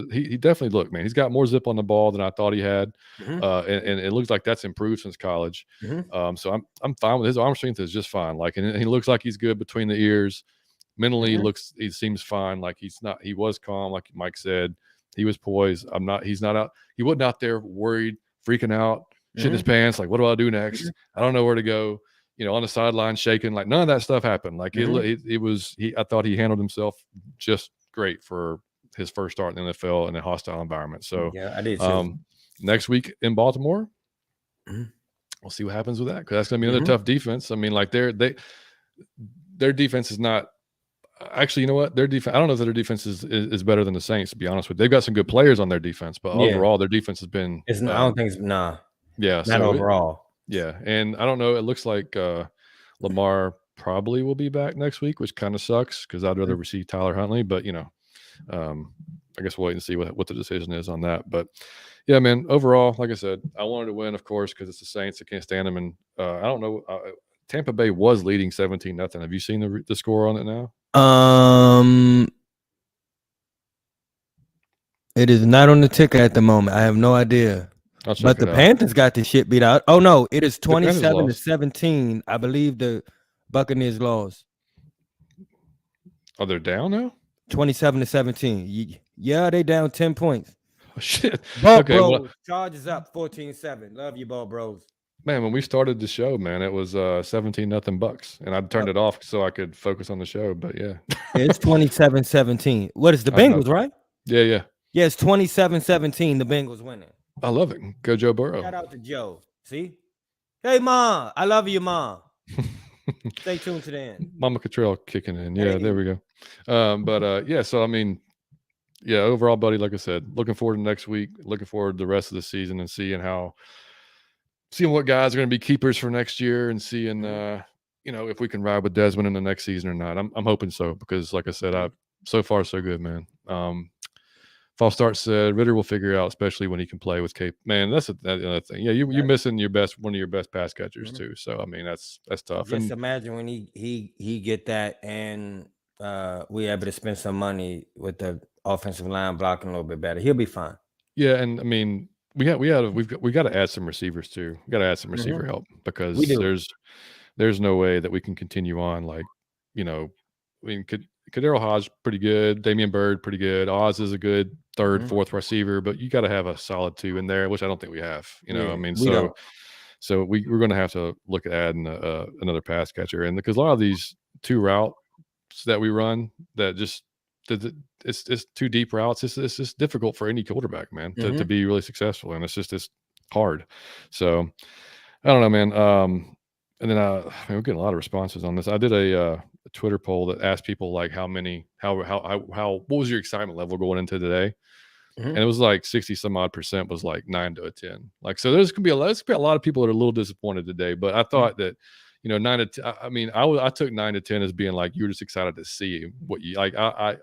he definitely he got more zip on the ball than I thought he had, and it looks like that's improved since college. So I'm fine with his arm strength is just fine. Like, and he looks like he's good between the ears. Mentally, he seems fine. Like he was calm, like Mike said. He was poised. He's not out. He wasn't out there worried, freaking out, shitting his pants. Like, what do I do next? I don't know where to go. On the sideline shaking, like none of that stuff happened. Like I thought he handled himself just great for his first start in the NFL in a hostile environment. So yeah, I did too. Next week in Baltimore, we'll see what happens with that, because that's going to be another tough defense. I mean, like their defense is not actually. You know what? Their defense. I don't know if their defense is better than the Saints. To be honest with you, they've got some good players on their defense, but overall, their defense has been. I don't think it's Yeah, not overall. Yeah, and I don't know. It looks like Lamar probably will be back next week, which kind of sucks because I'd rather receive Tyler Huntley. But I guess we'll wait and see what the decision is on that. But yeah, man. Overall, like I said, I wanted to win, of course, because it's the Saints. I can't stand them, and I don't know. Tampa Bay was leading 17-0. Have you seen the score on it now? It is not on the ticker at the moment. I have no idea. But the Panthers got the shit beat out. Oh no, it is 27-17. I believe the Buccaneers lost. Oh, they're down now? 27-17. Yeah, they down 10 points. Oh, shit. Okay, bro, Chargers up 14-7. Love you, ball bros. Man, when we started the show, man, it was 17-0 Bucks, and I turned it off so I could focus on the show. But yeah, it's 27-17. What is the Bengals, right? Yeah. Yeah, it's 27-17. The Bengals winning. I love it. Go Joe Burrow. Shout out to Joe. See? Hey, Mom. I love you, Mom. Stay tuned to the end. Mama Cottrell kicking in. Yeah, there we go. Yeah, so I mean, yeah, overall, buddy, like I said, looking forward to next week. Looking forward to the rest of the season and seeing what guys are going to be keepers for next year, and seeing if we can ride with Desmond in the next season or not. I'm hoping so, because like I said, so far so good, man. False start said Ritter will figure out, especially when he can play with Cape. Man, that's another thing. Yeah, you're missing one of your best pass catchers too. So I mean, that's tough. Just imagine when he get that, and we able to spend some money with the offensive line blocking a little bit better. He'll be fine. Yeah, and I mean, we got to add some receivers too. We got to add some receiver help, because there's no way that we can continue on like, I mean, Kadero Hodge pretty good, Damian Byrd pretty good, Oz is a good third, fourth receiver, but you got to have a solid two in there, which I don't think we have. I mean, so we're going to have to look at adding another pass catcher, and because a lot of these two routes that we run, that just it's two deep routes. It's just difficult for any quarterback, man, to be really successful, and it's hard. So I don't know, man. And then we're getting a lot of responses on this. I did a Twitter poll that asked people like how what was your excitement level going into today, and it was like 60 some odd % was like 9 to a 10. Like, so there's gonna be a lot of people that are a little disappointed today, but I thought that 9 to 10. I mean, I took 9 to 10 as being like you were just excited to see what you like. I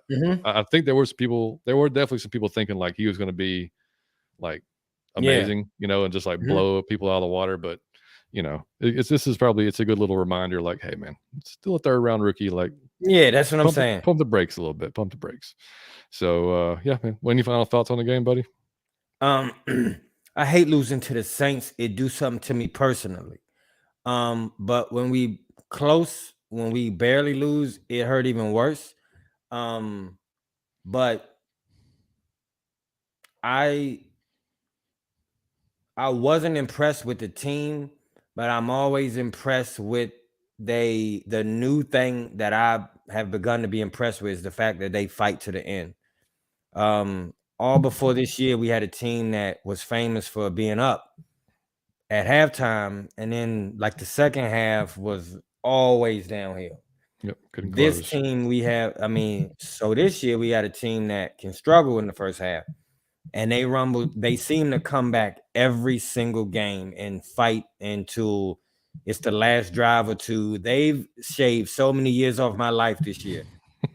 think there were definitely some people thinking like he was going to be like amazing, and just like blow people out of the water, but this is probably it's a good little reminder. Like, hey, man, it's still a third round rookie. Like, Yeah, that's what I'm saying. pump the brakes a little bit. Pump the brakes. So yeah, man. Any final thoughts on the game, buddy? I hate losing to the Saints. It do something to me personally. But when we barely lose, it hurt even worse. But I wasn't impressed with the team, but I'm always impressed with the new thing that I have begun to be impressed with is the fact that they fight to the end. All before this year, we had a team that was famous for being up at halftime, and then like the second half was always downhill. Yep, couldn't This close. team we have, so this year we had a team that can struggle in the first half, and they seem to come back every single game and fight until it's the last drive or two. They've shaved so many years off my life this year.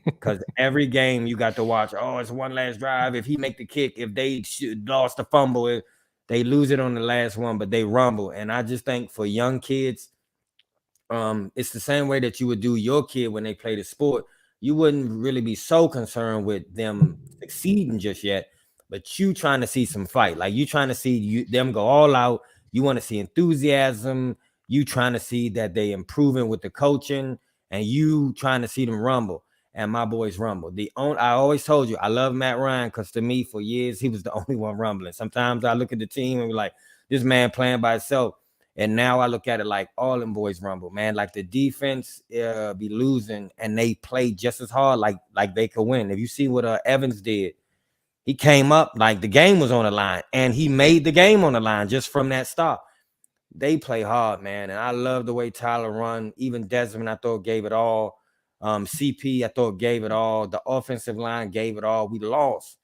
Because every game you got to watch, oh, it's one last drive. If he make the kick, if they lost the fumble, they lose it on the last one, but they rumble. And I just think for young kids, it's the same way that you would do your kid when they play the sport. You wouldn't really be so concerned with them succeeding just yet, but you trying to see some fight. Like you trying to see them go all out. You want to see enthusiasm. You trying to see that they improving with the coaching, and you trying to see them rumble. And my boys rumble. I always told you I love Matt Ryan because to me for years he was the only one rumbling. Sometimes I look at the team and be like, this man playing by himself. And now I look at it like all them boys rumble, man. Like the defense be losing and they play just as hard, like they could win. If you see what Evans did, he came up like the game was on the line, and he made the game on the line just from that stop. They play hard, man, and I love the way Tyler run. Even Desmond, I thought gave it all. CP, I thought gave it all. The offensive line gave it all. We lost.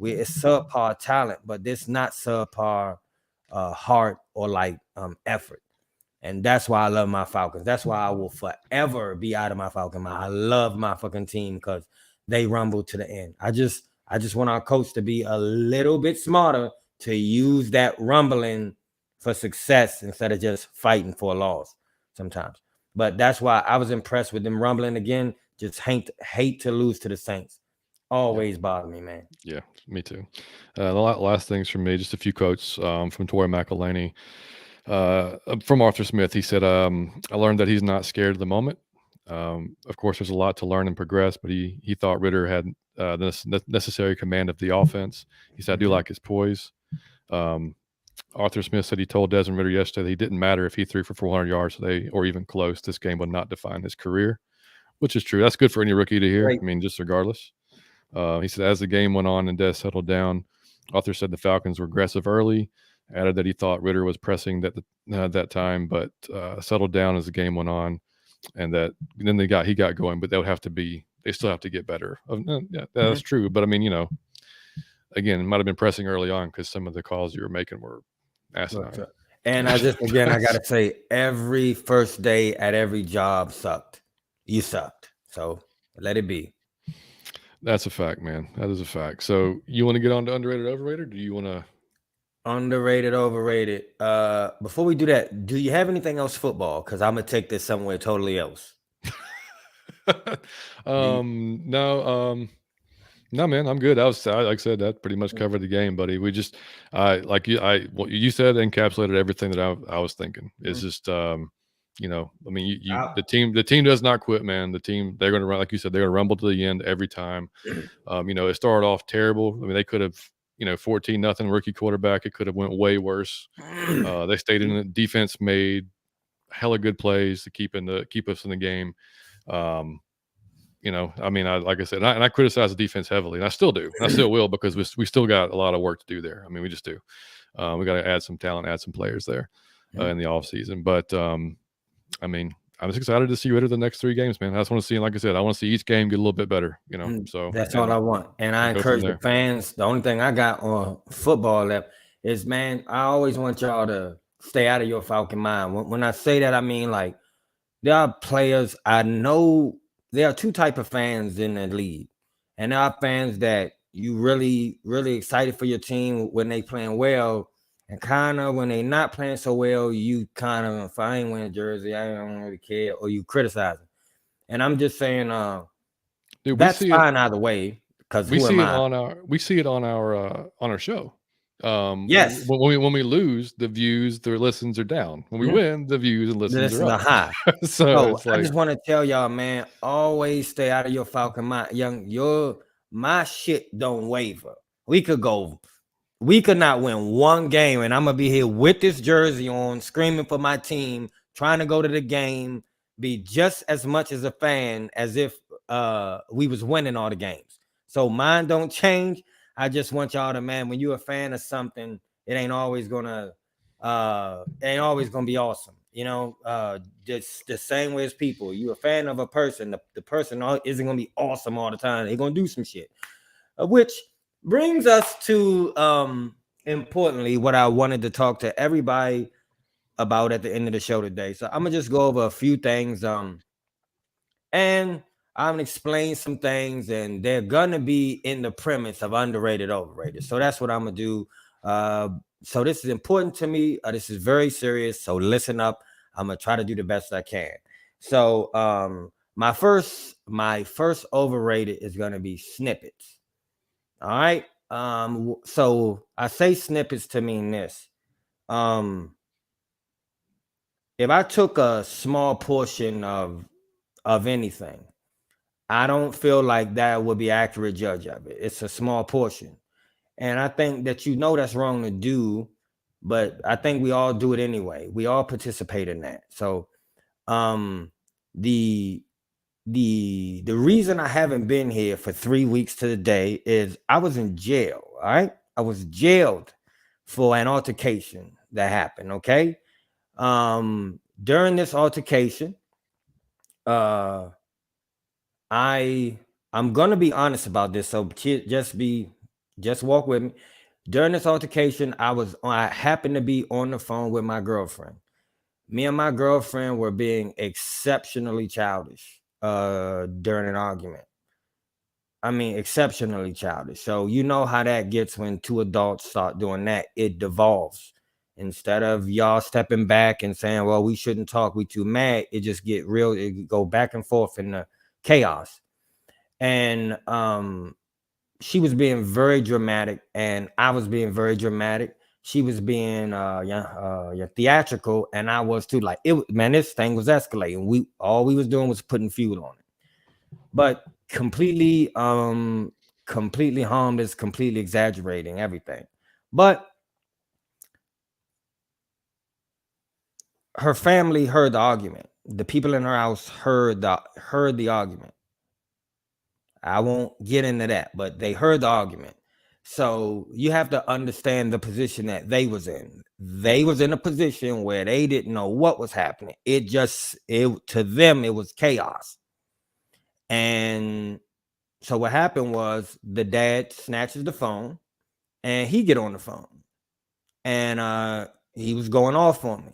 It's subpar talent, but this not subpar heart or like effort. And that's why I love my Falcons. That's why I will forever be out of my Falcon mind. I love my fucking team because they rumble to the end. I just want our coach to be a little bit smarter to use that rumbling for success instead of just fighting for a loss sometimes. But that's why I was impressed with them rumbling again. Just hate to lose to the Saints. Always bother me, man. Yeah, me too. The last things from me, just a few quotes from Torrey McElhaney. From Arthur Smith, he said, I learned that he's not scared of the moment. Of course, there's a lot to learn and progress, but he thought Ritter had the necessary command of the offense. He said, I do like his poise. Arthur Smith said he told Desmond Ritter yesterday that he didn't matter if he threw for 400 yards today or even close. This game would not define his career, which is true. That's good for any rookie to hear. Right. I mean, just regardless. He said as the game went on and Des settled down, Arthur said the Falcons were aggressive early, added that he thought Ritter was pressing that time, but settled down as the game went on, and that then he got going, but they still have to get better. Yeah, that's true. But I mean, again, it might have been pressing early on because some of the calls you were making were asinine. And I gotta say, every first day at every job sucked. You sucked. So let it be. That's a fact, man. That is a fact. So you want to get on to underrated, overrated? Or do you want to underrated, overrated? Before we do that, do you have anything else football? Because I'm gonna take this somewhere totally else. No. No, man, I'm good. Like I said, that pretty much covered the game, buddy. We just, what you said encapsulated everything that I was thinking. It's just, I mean, the team does not quit, man. The team, they're going to run, like you said, they're going to rumble to the end every time. It started off terrible. I mean, they could have, 14-0 rookie quarterback. It could have went way worse. They stayed in it. Defense made hella good plays to keep us in the game. Like I said, and I criticize the defense heavily, and I still do. And I still will because we still got a lot of work to do there. I mean, we just do. We got to add some talent, add some players there in the offseason. But, I'm just excited to see Ritter the next 3 games, man. I just want to see, like I said, I want to see each game get a little bit better, So that's all I want. And I encourage the fans. The only thing I got on football left is, man, I always want y'all to stay out of your Falcon mind. When I say that, I mean, like, there are players I know. There are 2 types of fans in the league, and there are fans that you really, really excited for your team when they playing well, And kind of when they not playing so well, you kind of, if I ain't wearing a jersey, I don't really care, or you criticizing. And I'm just saying, Dude, that's fine either way, because we who am see it I? on our show. Yes, When we lose, the views, the listens are down. When we mhm, win, the views and listens are listen to up. high. So So it's I like, just want to tell y'all, man, always stay out of your Falcon. My shit don't waver. We could go, we could not win one game, and I'm gonna be here with this jersey on, screaming for my team, trying to go to the game, be just as much as a fan as if we was winning all the games. So mine don't change. I just want y'all to, man, when you're a fan of something, it ain't always gonna be awesome. Just the same way as people. You a fan of a person, the person isn't gonna be awesome all the time. They're gonna do some shit. Which brings us to importantly what I wanted to talk to everybody about at the end of the show today. So I'm gonna just go over a few things and I'm gonna explain some things, and they're gonna be in the premise of underrated, overrated. So that's what I'm gonna do. So this is important to me. This is very serious. So listen up. I'm gonna try to do the best I can. So my first overrated is gonna be snippets. All right. So I say snippets to mean this. Um, if I took a small portion of anything, I don't feel like that would be accurate judge of it. It's a small portion. And I think that that's wrong to do, but I think we all do it anyway. We all participate in that. So um the the reason I haven't been here for 3 weeks to the day is I was in jail. All right. I was jailed for an altercation that happened. Okay. During this altercation, uh I'm gonna be honest about this. So just walk with me. During this altercation, I happened to be on the phone with my girlfriend. Me and my girlfriend were being exceptionally childish during an argument. I mean, exceptionally childish. So you know how that gets when two adults start doing that. It devolves. Instead of y'all stepping back and saying, "Well, we shouldn't talk. We too mad." It just get real. It go back and forth in the chaos. And she was being very dramatic, and I was being very dramatic. She was being theatrical, and I was too. Like man, this thing was escalating. We was doing was putting fuel on it, but completely harmless, completely exaggerating everything. But her family heard the argument. The people in her house heard the argument. I won't get into that, but they heard the argument. So you have to understand the position that they was in. They was in a position where they didn't know what was happening. It to them it was chaos. And so what happened was the dad snatches the phone and he get on the phone. And he was going off on me.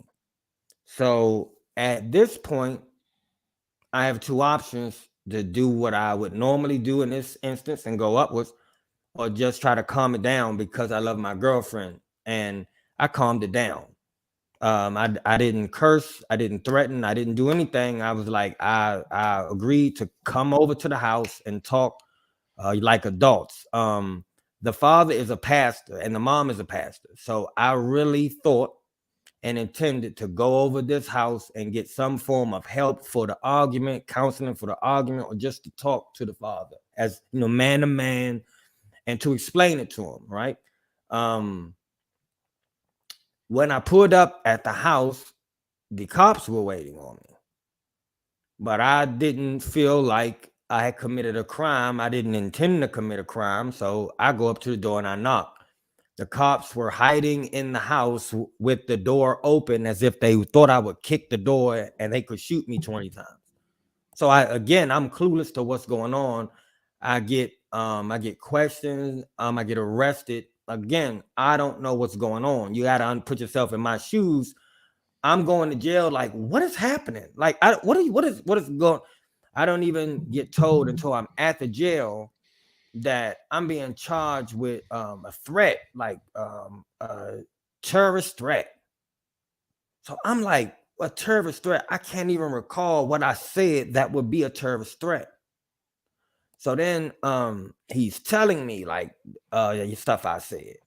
So at this point, I have two options to do what I would normally do in this instance and go upwards, or just try to calm it down because I love my girlfriend. And I calmed it down. I didn't curse, I didn't threaten, I didn't do anything. I was like, I agreed to come over to the house and talk like adults. The father is a pastor and the mom is a pastor. So I really thought and intended to go over this house and get some form of help for the argument, counseling for the argument, or just to talk to the father as man to man, and to explain it to him, right? When I pulled up at the house, the cops were waiting on me, but I didn't feel like I had committed a crime. I didn't intend to commit a crime. So I go up to the door and I knock. The cops were hiding in the house with the door open as if they thought I would kick the door and they could shoot me 20 times. So I'm clueless to what's going on. I get questioned, I get arrested. Again, I don't know what's going on. You got to put yourself in my shoes. I'm going to jail. Like, what is happening? Like, what is going? I don't even get told until I'm at the jail that I'm being charged with a threat, like terrorist threat. So I'm like, a terrorist threat? I can't even recall what I said that would be a terrorist threat. So then he's telling me like stuff I said.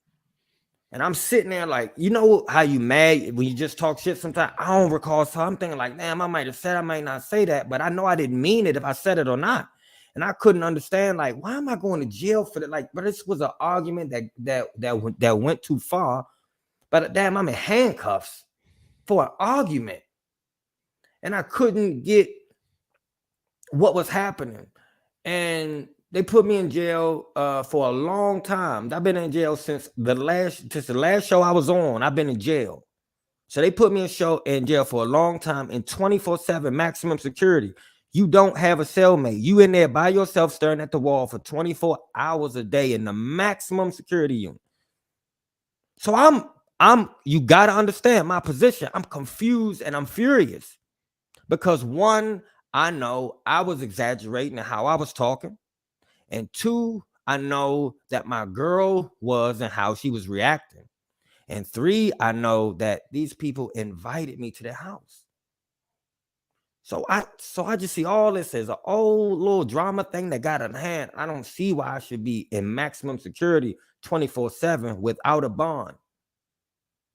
And I'm sitting there like, you know how you mad when you just talk shit sometimes? I don't recall. So I'm thinking like, damn, I might have said I might not say that, but I know I didn't mean it if I said it or not. And I couldn't understand like, why am I going to jail for that? Like, but this was an argument that went too far. But damn, I'm in handcuffs for an argument. And I couldn't get what was happening. And they put me in jail for a long time. I've been in jail since the last show I was on. I've been in jail. So they put me in jail for a long time in 24/7 maximum security. You don't have a cellmate. You in there by yourself staring at the wall for 24 hours a day in the maximum security unit. So you got to understand my position. I'm confused and I'm furious because one, I know I was exaggerating how I was talking. And two, I know that my girl was and how she was reacting. And three, I know that these people invited me to their house. So I just see all this as an old little drama thing that got in hand. I don't see why I should be in maximum security 24/7 without a bond.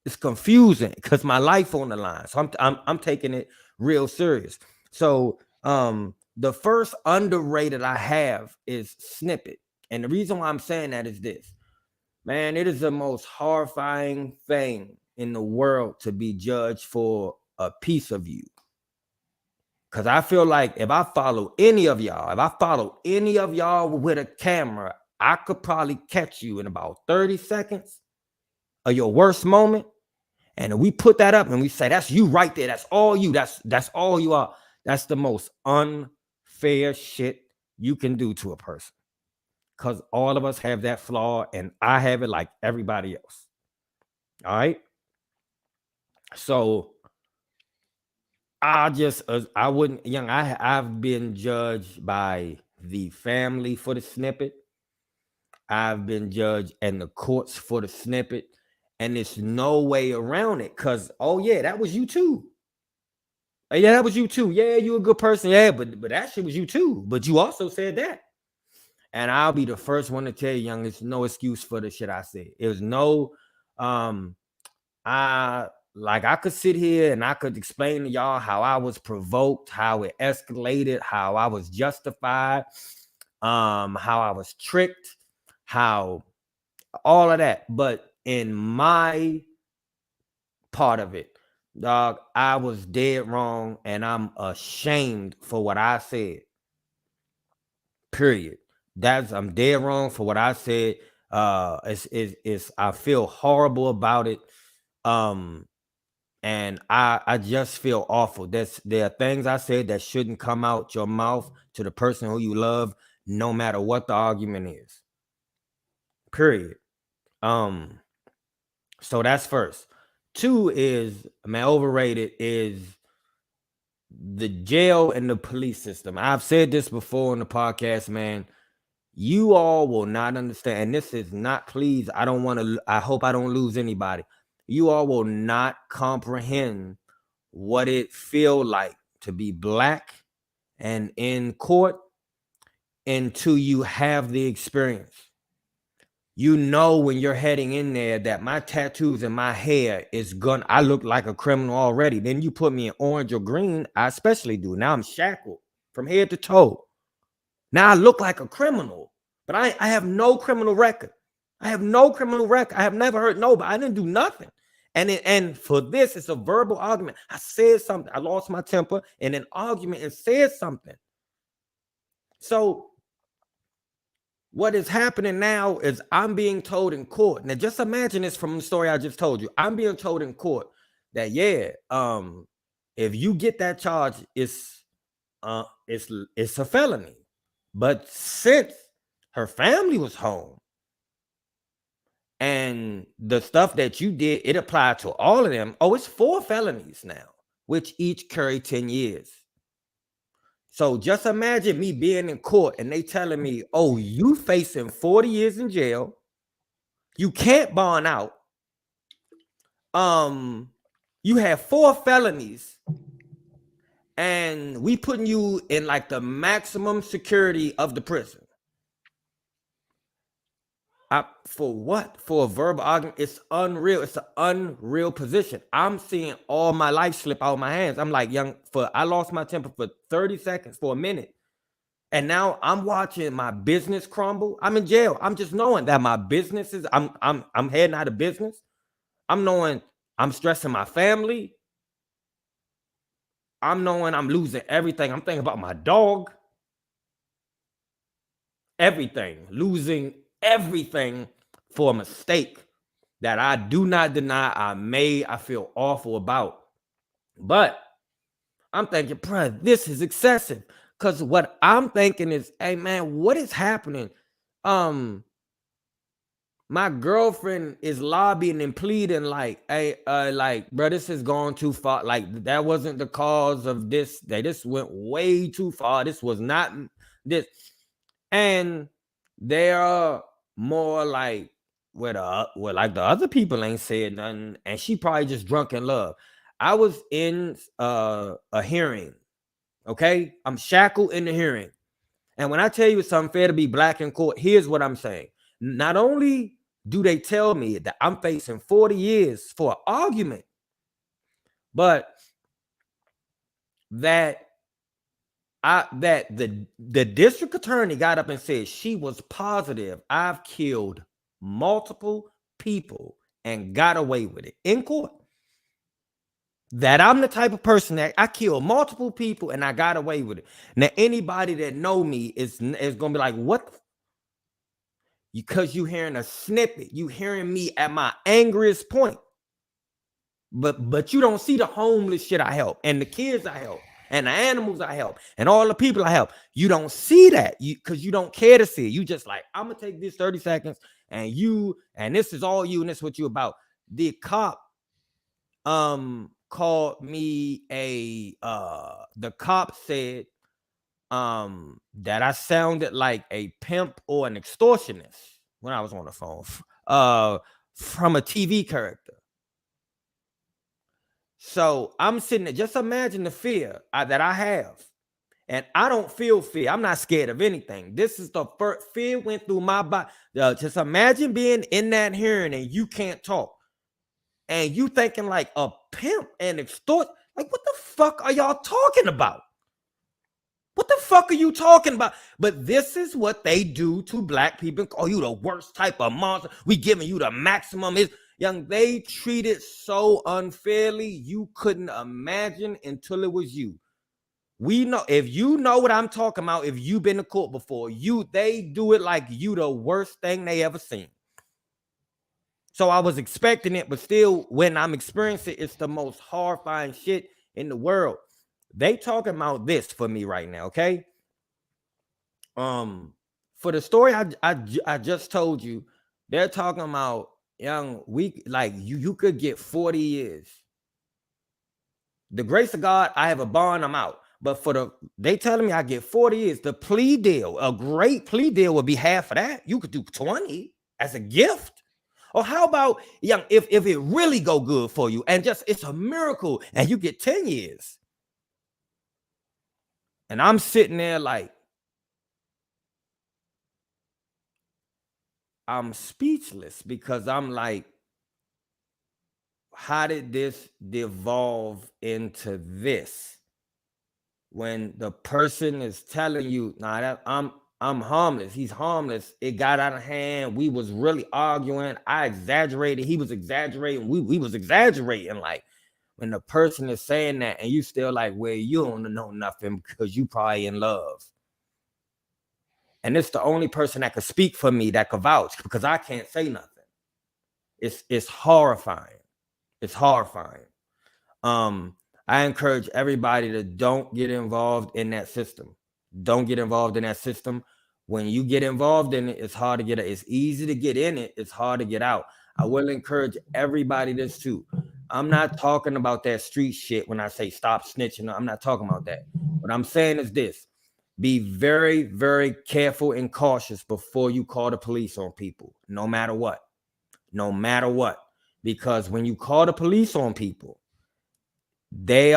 It's confusing because my life on the line. So I'm taking it real serious. So the first underrated I have is snippet. And the reason why I'm saying that is this. Man, it is the most horrifying thing in the world to be judged for a piece of you. Because I feel like if I follow any of y'all with a camera, I could probably catch you in about 30 seconds of your worst moment. And we put that up and we say, that's you right there. That's all you. That's all you are. That's the most unfair shit you can do to a person. Because all of us have that flaw and I have it like everybody else. All right. So I've been judged by the family for the snippet. I've been judged in the courts for the snippet. And there's no way around it because, oh, yeah, that was you too. Yeah, that was you too. Yeah, you a good person. Yeah, but that shit was you too. But you also said that. And I'll be the first one to tell you, young, there's no excuse for the shit I said. It was no, I could sit here and I could explain to y'all how I was provoked, how it escalated, how I was justified, how I was tricked, how all of that. But in my part of it, dog, I was dead wrong and I'm ashamed for what I said. Period. I'm dead wrong for what I said. I feel horrible about it. And I just feel awful. There are things I said that shouldn't come out your mouth to the person who you love, no matter what the argument is. Period. So that's first. Two is, man, overrated is the jail and the police system. I've said this before in the podcast, man. You all will not understand. And this is not, please, I hope I don't lose anybody. You all will not comprehend what it feel like to be black and in court until you have the experience. You know, when you're heading in there that my tattoos and my hair I look like a criminal already. Then you put me in orange or green, I especially do. Now I'm shackled from head to toe. Now I look like a criminal, but I have no criminal record. I have never hurt nobody. I didn't do nothing. And for this, it's a verbal argument. I said something. I lost my temper in an argument and said something. So what is happening now is I'm being told in court. Now, just imagine this from the story I just told you. I'm being told in court that, if you get that charge, it's a felony. But since her family was home and the stuff that you did, it applied to all of them. Oh, it's 4 felonies now, which each carry 10 years. So just imagine me being in court and they telling me, oh, you facing 40 years in jail. You can't bond out. you have 4 felonies, and we putting you in like the maximum security of the prison. For what? For a verbal argument? It's unreal. It's an unreal position. I'm seeing all my life slip out of my hands. I'm like, I lost my temper for 30 seconds, for a minute. And now I'm watching my business crumble. I'm in jail. I'm just knowing that my business is, I'm heading out of business. I'm knowing I'm stressing my family. I'm knowing I'm losing everything. I'm thinking about my dog. Everything. Losing everything for a mistake that I do not deny I feel awful about. But I'm thinking, bruh, this is excessive. Because what I'm thinking is, hey, man, what is happening? My girlfriend is lobbying and pleading like, hey, bro, this has gone too far. Like, that wasn't the cause of this. This went way too far. This was not this. And they are more like, like the other people ain't said nothing, and she probably just drunk in love. I was in a hearing, okay? I'm shackled in the hearing. And when I tell you it's unfair to be black in court, here's what I'm saying. Not only do they tell me that I'm facing 40 years for an argument, but that the district attorney got up and said she was positive I've killed multiple people and got away with it in court. That I'm the type of person that I kill multiple people and I got away with it. Now, anybody that know me is gonna be like, what? Because you hearing a snippet, you hearing me at my angriest point. But you don't see the homeless shit I help, and the kids I help, and the animals I help, and all the people I help. You don't see that because you don't care to see it. You just like, I'm gonna take this 30 seconds, and this is all you, and this is what you about. The cop called me the cop said that I sounded like a pimp or an extortionist when I was on the phone from a TV character. So I'm sitting there, just imagine the fear that I have. And I don't feel fear. I'm not scared of anything. This is the first fear went through my body. Just imagine being in that hearing and you can't talk. And you thinking like a pimp and extort. Like, what the fuck are y'all talking about? What the fuck are you talking about? But this is what they do to black people. Oh, you the worst type of monster. We giving you the maximum. They treat it so unfairly. You couldn't imagine until it was you. We know, if you know what I'm talking about, if you've been to court before, they do it like you the worst thing they ever seen. So I was expecting it, but still, when I'm experiencing it, it's the most horrifying shit in the world. They talking about this for me right now, okay? For the story I just told you, they're talking about you could get 40 years. The grace of God, I have a bond, I'm out. But they telling me I get 40 years. The plea deal, a great plea deal would be half of that. You could do 20 as a gift. Or how about, if it really go good for you and just it's a miracle and you get 10 years. And I'm sitting there like, I'm speechless because I'm like, how did this devolve into this? When the person is telling you, nah, I'm harmless. He's harmless. It got out of hand. We was really arguing. I exaggerated. He was exaggerating. We was exaggerating. Like, when the person is saying that and you still like, well, you don't know nothing because you probably in love. And it's the only person that could speak for me that could vouch because I can't say nothing. It's horrifying. It's horrifying. I encourage everybody to don't get involved in that system. Don't get involved in that system. When you get involved in it, it's hard to get out. It's easy to get in it. It's hard to get out. I will encourage everybody this too. I'm not talking about that street shit when I say stop snitching. I'm not talking about that. What I'm saying is this. Be very, very careful and cautious before you call the police on people, no matter what. No matter what. because when you call the police on people, they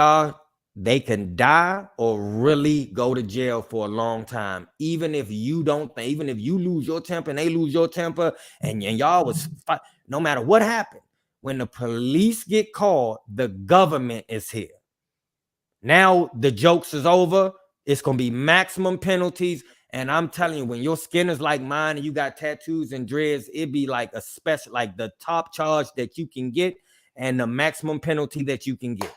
can die or really go to jail for a long time. Even if you even if you lose your temper and they lose your temper, and y'all was fight, no matter what happened, when the police get called, the government is here. Now the jokes is over. It's gonna be maximum penalties. And I'm telling you, when your skin is like mine and you got tattoos and dreads, it'd be like a special, like the top charge that you can get and the maximum penalty that you can get.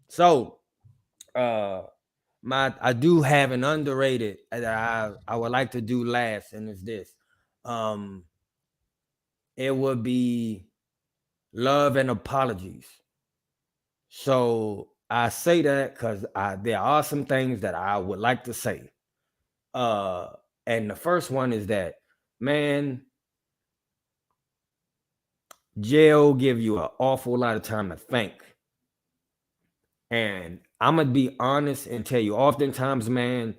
So I do have an underrated that I would like to do last, and it's this. It would be love and apologies. So I say that because there are some things that I would like to say. And the first one is that, man, jail give you an awful lot of time to think. And I'm gonna be honest and tell you, oftentimes, man,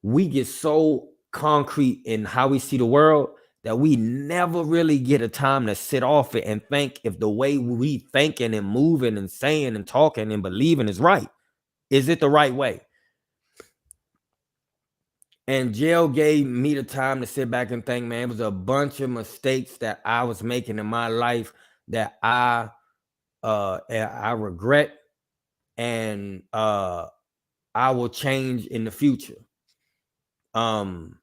we get so concrete in how we see the world that we never really get a time to sit off it and think if the way we thinking and moving and saying and talking and believing is right. Is it the right way? And jail gave me the time to sit back and think, man, it was a bunch of mistakes that I was making in my life that I regret, and I will change in the future. Number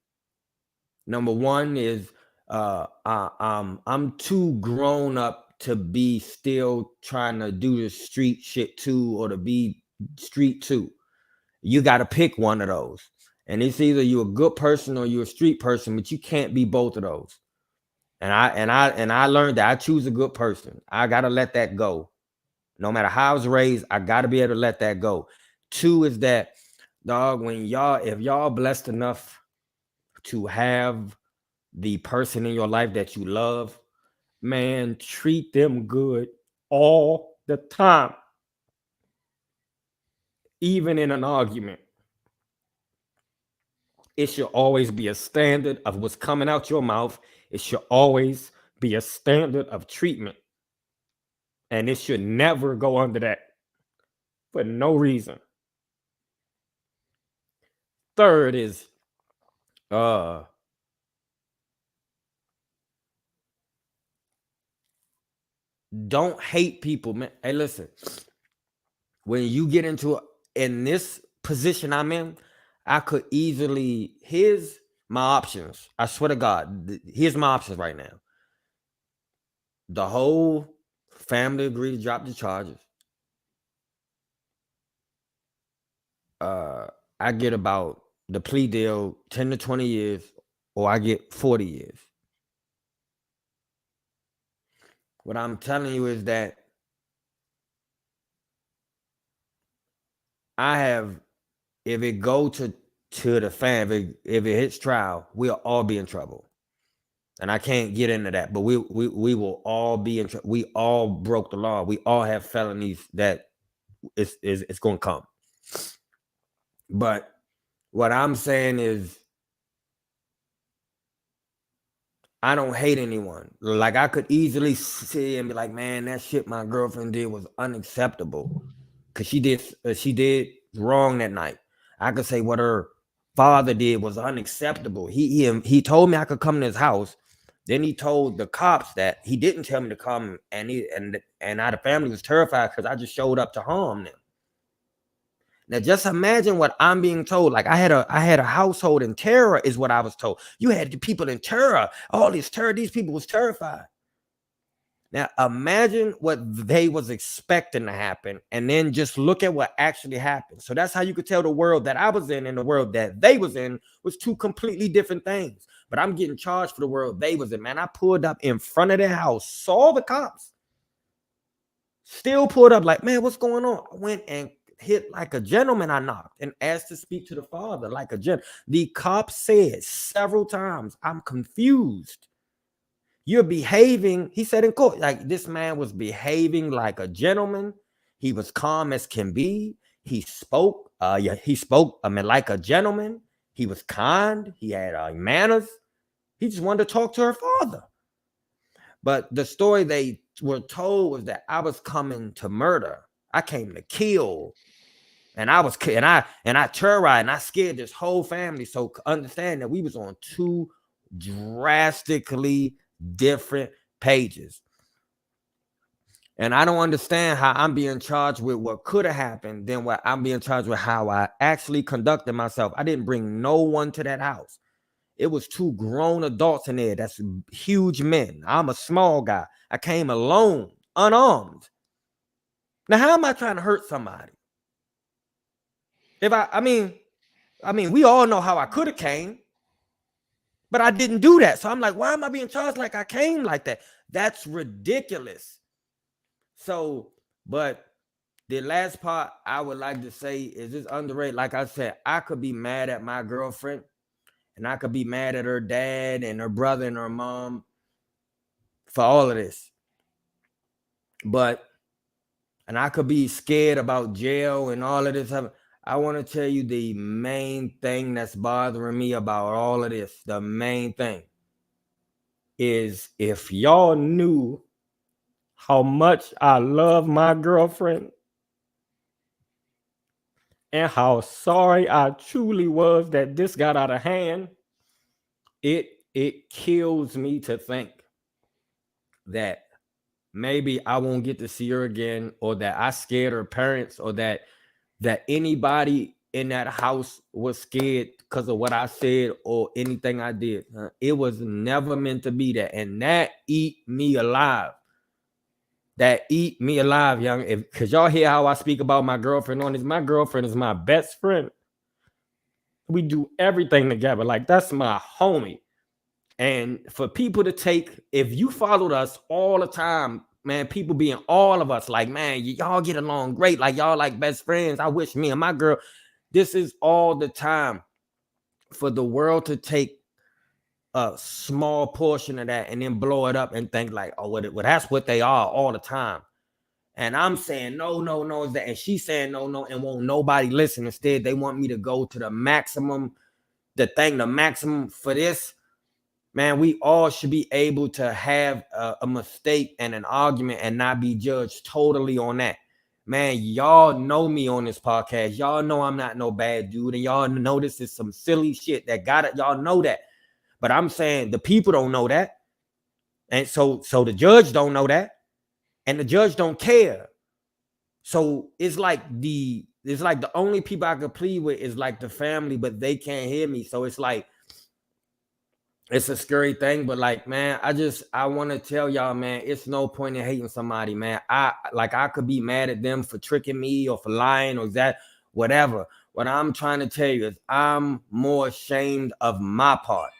one is I'm too grown up to be still trying to do the street shit too, or to be street too. You got to pick one of those. And it's either you're a good person or you're a street person, but you can't be both of those. And I learned that I choose a good person. I gotta let that go. No matter how I was raised, I gotta be able to let that go. Two is that, dog, if y'all blessed enough to have the person in your life that you love, man, treat them good all the time. Even in an argument, it should always be a standard of what's coming out your mouth. It should always be a standard of treatment. And it should never go under that for no reason. Third is don't hate people, man. Hey, listen, when you get in this position I'm in, I could easily, here's my options. I swear to God, here's my options right now. The whole family agreed to drop the charges. I get about the plea deal 10 to 20 years, or I get 40 years. What I'm telling you is that if it go to the fan, if it hits trial, we'll all be in trouble. And I can't get into that, but we will all be in trouble. We all broke the law. We all have felonies that it's going to come. But what I'm saying is, I don't hate anyone. Like, I could easily sit and be like, man, that shit my girlfriend did was unacceptable, because she did wrong that night. I could say what her father did was unacceptable. He told me I could come to his house. Then he told the cops that he didn't tell me to come, and the family was terrified because I just showed up to harm them. Now, just imagine what I'm being told. Like, I had a household in terror, is what I was told. You had the people in terror. All this terror. These people was terrified. Now, imagine what they was expecting to happen, and then just look at what actually happened. So that's how you could tell the world that I was in and the world that they was in was two completely different things. But I'm getting charged for the world they was in. Man, I pulled up in front of their house, saw the cops, still pulled up like, man, what's going on? I went and hit like a gentleman. I knocked and asked to speak to the father like a gentleman. The cop said several times, I'm confused. You're behaving, he said in court, like this man was behaving like a gentleman. He was calm as can be. He spoke, like a gentleman. He was kind. He had manners. He just wanted to talk to her father. But the story they were told was that I was coming to murder. I came to kill. And I terrorized and I scared this whole family. So understand that we was on two drastically different pages. And I don't understand how I'm being charged with what could have happened than what I'm being charged with how I actually conducted myself. I didn't bring no one to that house. It was two grown adults in there. That's huge men. I'm a small guy. I came alone, unarmed. Now, how am I trying to hurt somebody? If I mean, we all know how I could have came, but I didn't do that. So I'm like, why am I being charged like I came like that? That's ridiculous. So, but the last part I would like to say is this underrated. Like I said, I could be mad at my girlfriend and I could be mad at her dad and her brother and her mom for all of this. And I could be scared about jail and all of this. I want to tell you the main thing that's bothering me about all of this. The main thing is if y'all knew how much I love my girlfriend and how sorry I truly was that this got out of hand, it kills me to think that maybe I won't get to see her again, or that I scared her parents, or that anybody in that house was scared because of what I said or anything I did. It was never meant to be that. And that eat me alive. That eat me alive, young. Because y'all hear how I speak about my girlfriend on this. My girlfriend is my best friend. We do everything together. Like, that's my homie. And for people to take, if you followed us all the time, man, people being all of us like, man, y'all get along great. Like, y'all like best friends. I wish me and my girl, this is all the time. For the world to take a small portion of that and then blow it up and think like, oh, well, that's what they are all the time. And I'm saying, no, is that. And she's saying, no, and won't nobody listen. Instead, they want me to go to the maximum for this. Man, we all should be able to have a mistake and an argument and not be judged totally on that. Man, y'all know me on this podcast. Y'all know I'm not no bad dude. And y'all know this is some silly shit that got it. Y'all know that. But I'm saying the people don't know that. And so the judge don't know that. And the judge don't care. So it's like the only people I could plead with is like the family, but they can't hear me. So it's like, it's a scary thing, but like, man, I want to tell y'all, man, it's no point in hating somebody, man. I could be mad at them for tricking me or for lying or that, whatever. What I'm trying to tell you is I'm more ashamed of my part.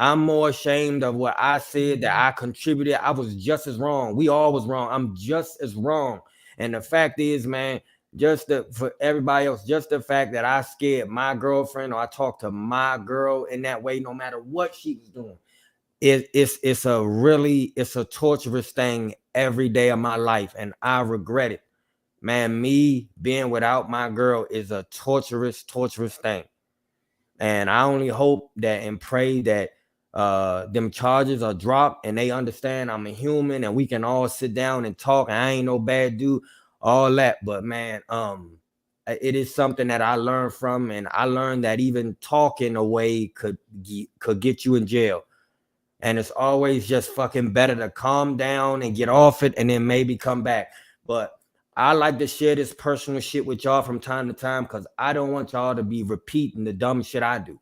I'm more ashamed of what I said, that I contributed. I was just as wrong. We all was wrong. I'm just as wrong. And the fact is, man, for everybody else, just the fact that I scared my girlfriend or I talked to my girl in that way, no matter what she was doing, it's a torturous thing every day of my life, and I regret it, man. Me being without my girl is a torturous thing, and I only hope that and pray that them charges are dropped and they understand I'm a human and we can all sit down and talk. And I ain't no bad dude, all that. But man, it is something that I learned from, and I learned that even talking away could get you in jail. And it's always just fucking better to calm down and get off it and then maybe come back. But I like to share this personal shit with y'all from time to time because I don't want y'all to be repeating the dumb shit I do.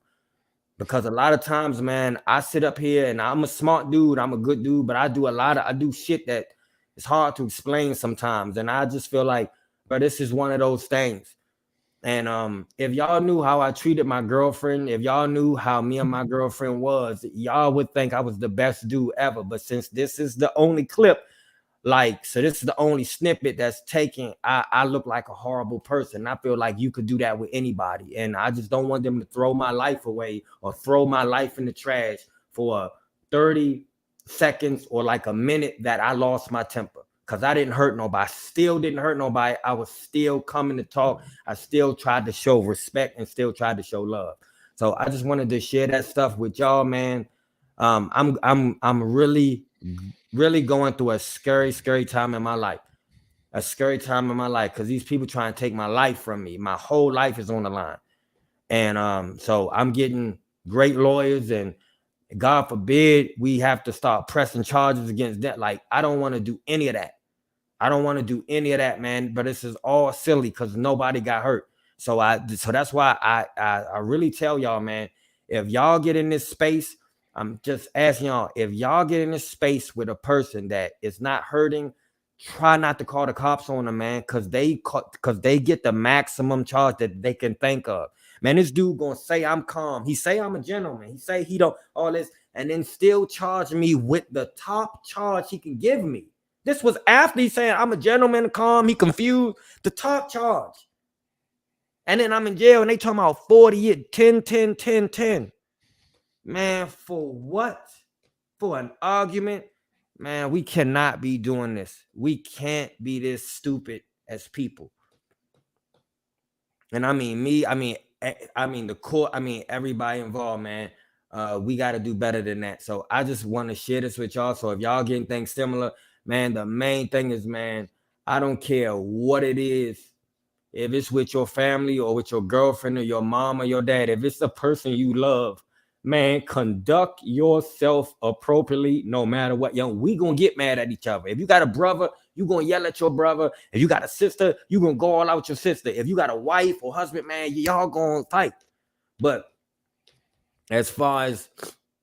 Because a lot of times, man, I sit up here and I'm a smart dude. I'm a good dude, but I do shit that is hard to explain sometimes. And I just feel like, bro, this is one of those things. And if y'all knew how I treated my girlfriend, if y'all knew how me and my girlfriend was, y'all would think I was the best dude ever. But since this is the only clip, so this is the only snippet that's taken, I look like a horrible person. I feel like you could do that with anybody. And I just don't want them to throw my life away or throw my life in the trash for 30 seconds or like a minute that I lost my temper. Because I didn't hurt nobody. I still didn't hurt nobody. I was still coming to talk. I still tried to show respect and still tried to show love. So I just wanted to share that stuff with y'all, man. I'm really really going through a scary, scary time in my life. A scary time in my life because these people trying to take my life from me. My whole life is on the line. And so I'm getting great lawyers, and God forbid we have to start pressing charges against that. Like, I don't want to do any of that. I don't want to do any of that, man. But this is all silly because nobody got hurt. So that's why I really tell y'all, man, if y'all get in this space, I'm just asking y'all, if y'all get in this space with a person that is not hurting, try not to call the cops on them, man, because they get the maximum charge that they can think of. Man, this dude gonna say I'm calm. He say I'm a gentleman. He say he don't all this, and then still charge me with the top charge he can give me. This was after he saying I'm a gentleman, calm. He confused the top charge. And then I'm in jail and they talking about 40 years, 10, 10, 10, 10. Man, for what? For an argument? Man, we cannot be doing this. We can't be this stupid as people. And I mean me, I mean the court, I mean everybody involved, man. We got to do better than that. So I just want to share this with y'all. So if y'all getting things similar, man, the main thing is, man, I don't care what it is. If it's with your family or with your girlfriend or your mom or your dad, if it's the person you love, man, conduct yourself appropriately no matter what. Yo, we gonna get mad at each other. If you got a brother, you gonna yell at your brother. If you got a sister, you gonna go all out with your sister. If you got a wife or husband, man, y'all gonna fight. But as far as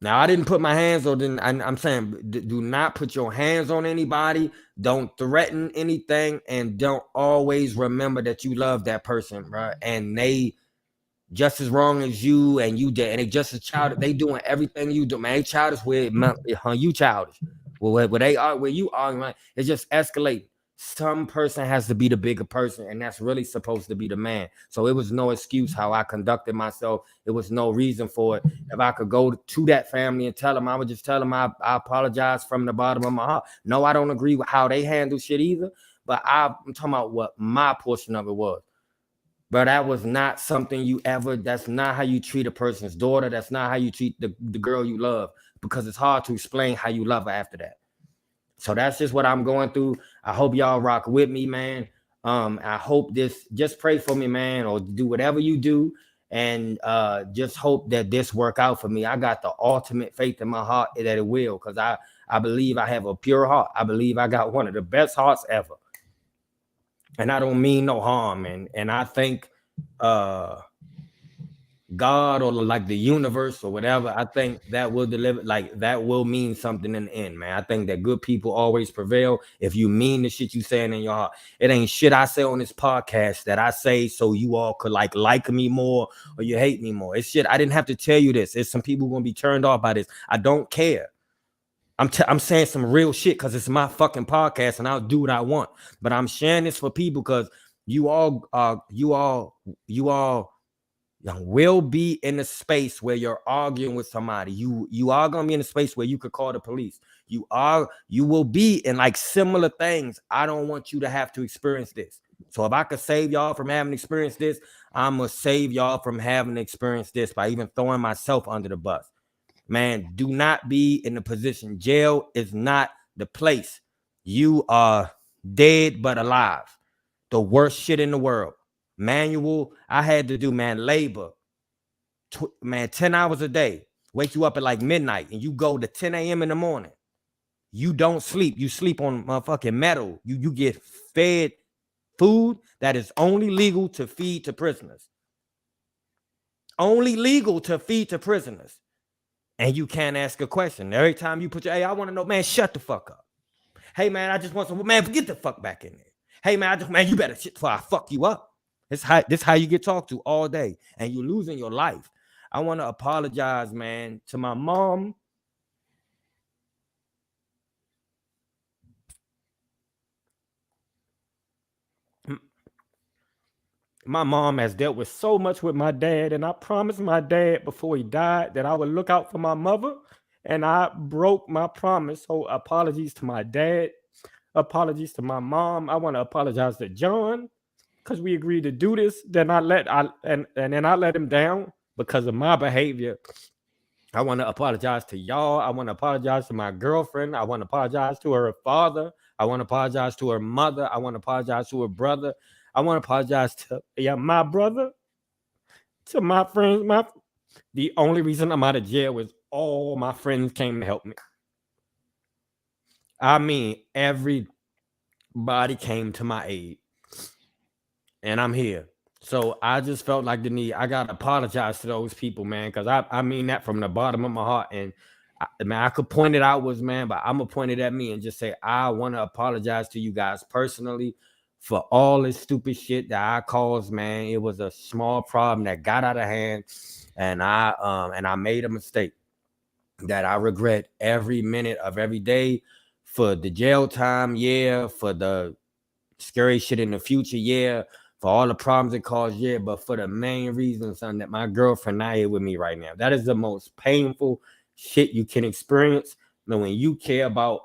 now, I didn't put my hands on. I'm saying, do not put your hands on anybody. Don't threaten anything, and don't always remember that you love that person, right? And they just as wrong as you, and you did, and they just as childish. They doing everything you do, man. They childish with you childish. Well, where they are, where you are, man, it just escalate. Some person has to be the bigger person, and that's really supposed to be the man. So it was no excuse how I conducted myself. It was no reason for it. If I could go to that family and tell them, I would just tell them I apologize from the bottom of my heart. No, I don't agree with how they handle shit either, but I'm talking about what my portion of it was. But that was not something that's not how you treat a person's daughter. That's not how you treat the girl you love, because it's hard to explain how you love her after that. So that's just what I'm going through. I hope y'all rock with me, man. I hope just pray for me, man, or do whatever you do. And just hope that this work out for me. I got the ultimate faith in my heart that it will, because I believe I have a pure heart. I believe I got one of the best hearts ever. And I don't mean no harm. And I think God or like the universe or whatever, I think that will deliver, like that will mean something in the end, man. I think that good people always prevail if you mean the shit you saying in your heart. It ain't shit I say on this podcast that I say so you all could like me more or you hate me more. It's shit I didn't have to tell you this. It's some people gonna be turned off by this. I don't care. I'm saying some real shit because it's my fucking podcast and I'll do what I want. But I'm sharing this for people because you all will be in a space where you're arguing with somebody. You are gonna be in a space where you could call the police. You will be in like similar things. I don't want you to have to experience this. So if I could save y'all from having experienced this, I'm gonna save y'all from having experienced this by even throwing myself under the bus. Man, do not be in the position. Jail is not the place. You are dead but alive. The worst shit in the world. Manual, I had to do, man, labor. 10 hours a day. Wake you up at like midnight and you go to 10 a.m. in the morning. You don't sleep. You sleep on motherfucking metal. You get fed food that is only legal to feed to prisoners. Only legal to feed to prisoners. And you can't ask a question. Every time you put hey, I want to know, man, shut the fuck up. Hey, man, I just want some, man, get the fuck back in there. Hey, man, you better shit before I fuck you up. This how you get talked to all day, and you're losing your life. I want to apologize, man, to my mom. My mom has dealt with so much with my dad, and I promised my dad before he died that I would look out for my mother, and I broke my promise. So apologies to my dad, apologies to my mom. I want to apologize to John because we agreed to do this. Then I let him down because of my behavior. I want to apologize to y'all. I want to apologize to my girlfriend. I want to apologize to her father. I want to apologize to her mother. I want to apologize to her brother. I want to apologize to my brother, to my friends. The only reason I'm out of jail is all my friends came to help me. I mean, everybody came to my aid, and I'm here. So I just felt like the need. I gotta apologize to those people, man, because I mean that from the bottom of my heart. And I could point it outwards, man, but I'm gonna point it at me and just say I want to apologize to you guys personally for all this stupid shit that I caused, man. It was a small problem that got out of hand, and I made a mistake that I regret every minute of every day. For the jail time, yeah, for the scary shit in the future, yeah, for all the problems it caused, yeah, but for the main reason, son, that my girlfriend not here with me right now. That is the most painful shit you can experience. You know, when you care about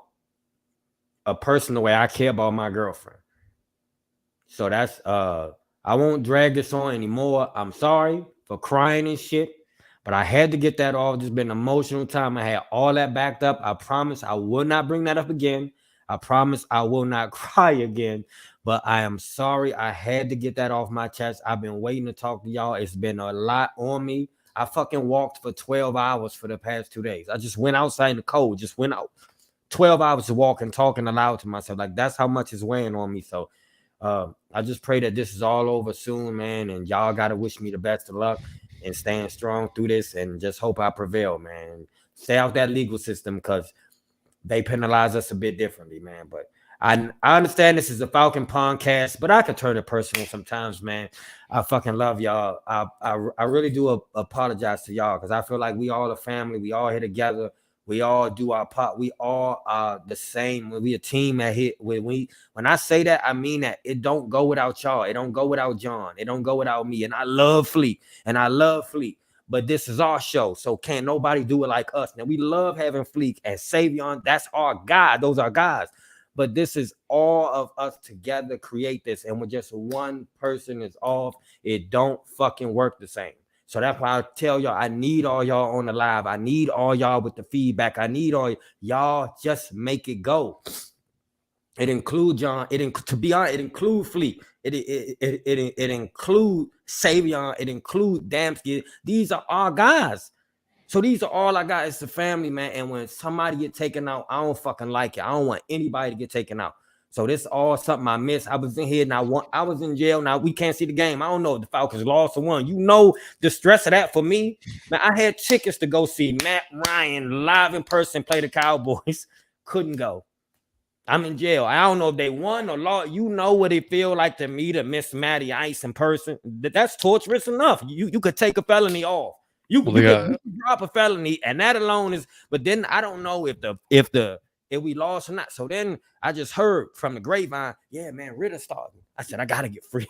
a person the way I care about my girlfriend. So that's I won't drag this on anymore. I'm sorry for crying and shit, but I had to get that off. It's been an emotional time. I had all that backed up. I promise I will not bring that up again. I promise I will not cry again. But I am sorry. I had to get that off my chest. I've been waiting to talk to y'all. It's been a lot on me. I fucking walked for 12 hours for the past 2 days. I just went outside in the cold, just went out 12 hours to walk and talking aloud to myself. Like, that's how much is weighing on me. So I just pray that this is all over soon, man. And y'all got to wish me the best of luck and staying strong through this, and just hope I prevail, man. Stay out that legal system, because they penalize us a bit differently, man. But I understand this is a Falcon podcast, but I could turn it personal sometimes, man. I fucking love y'all. I really do apologize to y'all, because I feel like we all a family. We all here together. We all do our part. We all are the same. We a team that hit. When I say that, I mean that. It don't go without y'all. It don't go without John. It don't go without me. And I love Fleet. But this is our show, so can't nobody do it like us. Now, we love having Fleek and Savion. That's our God. Those are guys. But this is all of us together create this. And when just one person is off, it don't fucking work the same. So that's why I tell y'all, I need all y'all on the live. I need all y'all with the feedback. I need all y'all, just make it go. It include John. To be honest, it include Fleet. It include Savion. It include Damsky. These are our guys. So these are all I got. It's the family, man. And when somebody get taken out, I don't fucking like it. I don't want anybody to get taken out. So this is all something I missed. I was in here now. I was in jail. Now we can't see the game. I don't know if the Falcons lost or won. You know the stress of that for me. Man, I had tickets to go see Matt Ryan live in person play the Cowboys. Couldn't go. I'm in jail. I don't know if they won or lost. You know what it feel like to me to miss Matty Ice in person. That's torturous enough. You could take a felony off. You could drop a felony, and that alone is. But then I don't know if we lost or not. So then I just heard from the grapevine, yeah, man, Ritter started. I said, I gotta get free.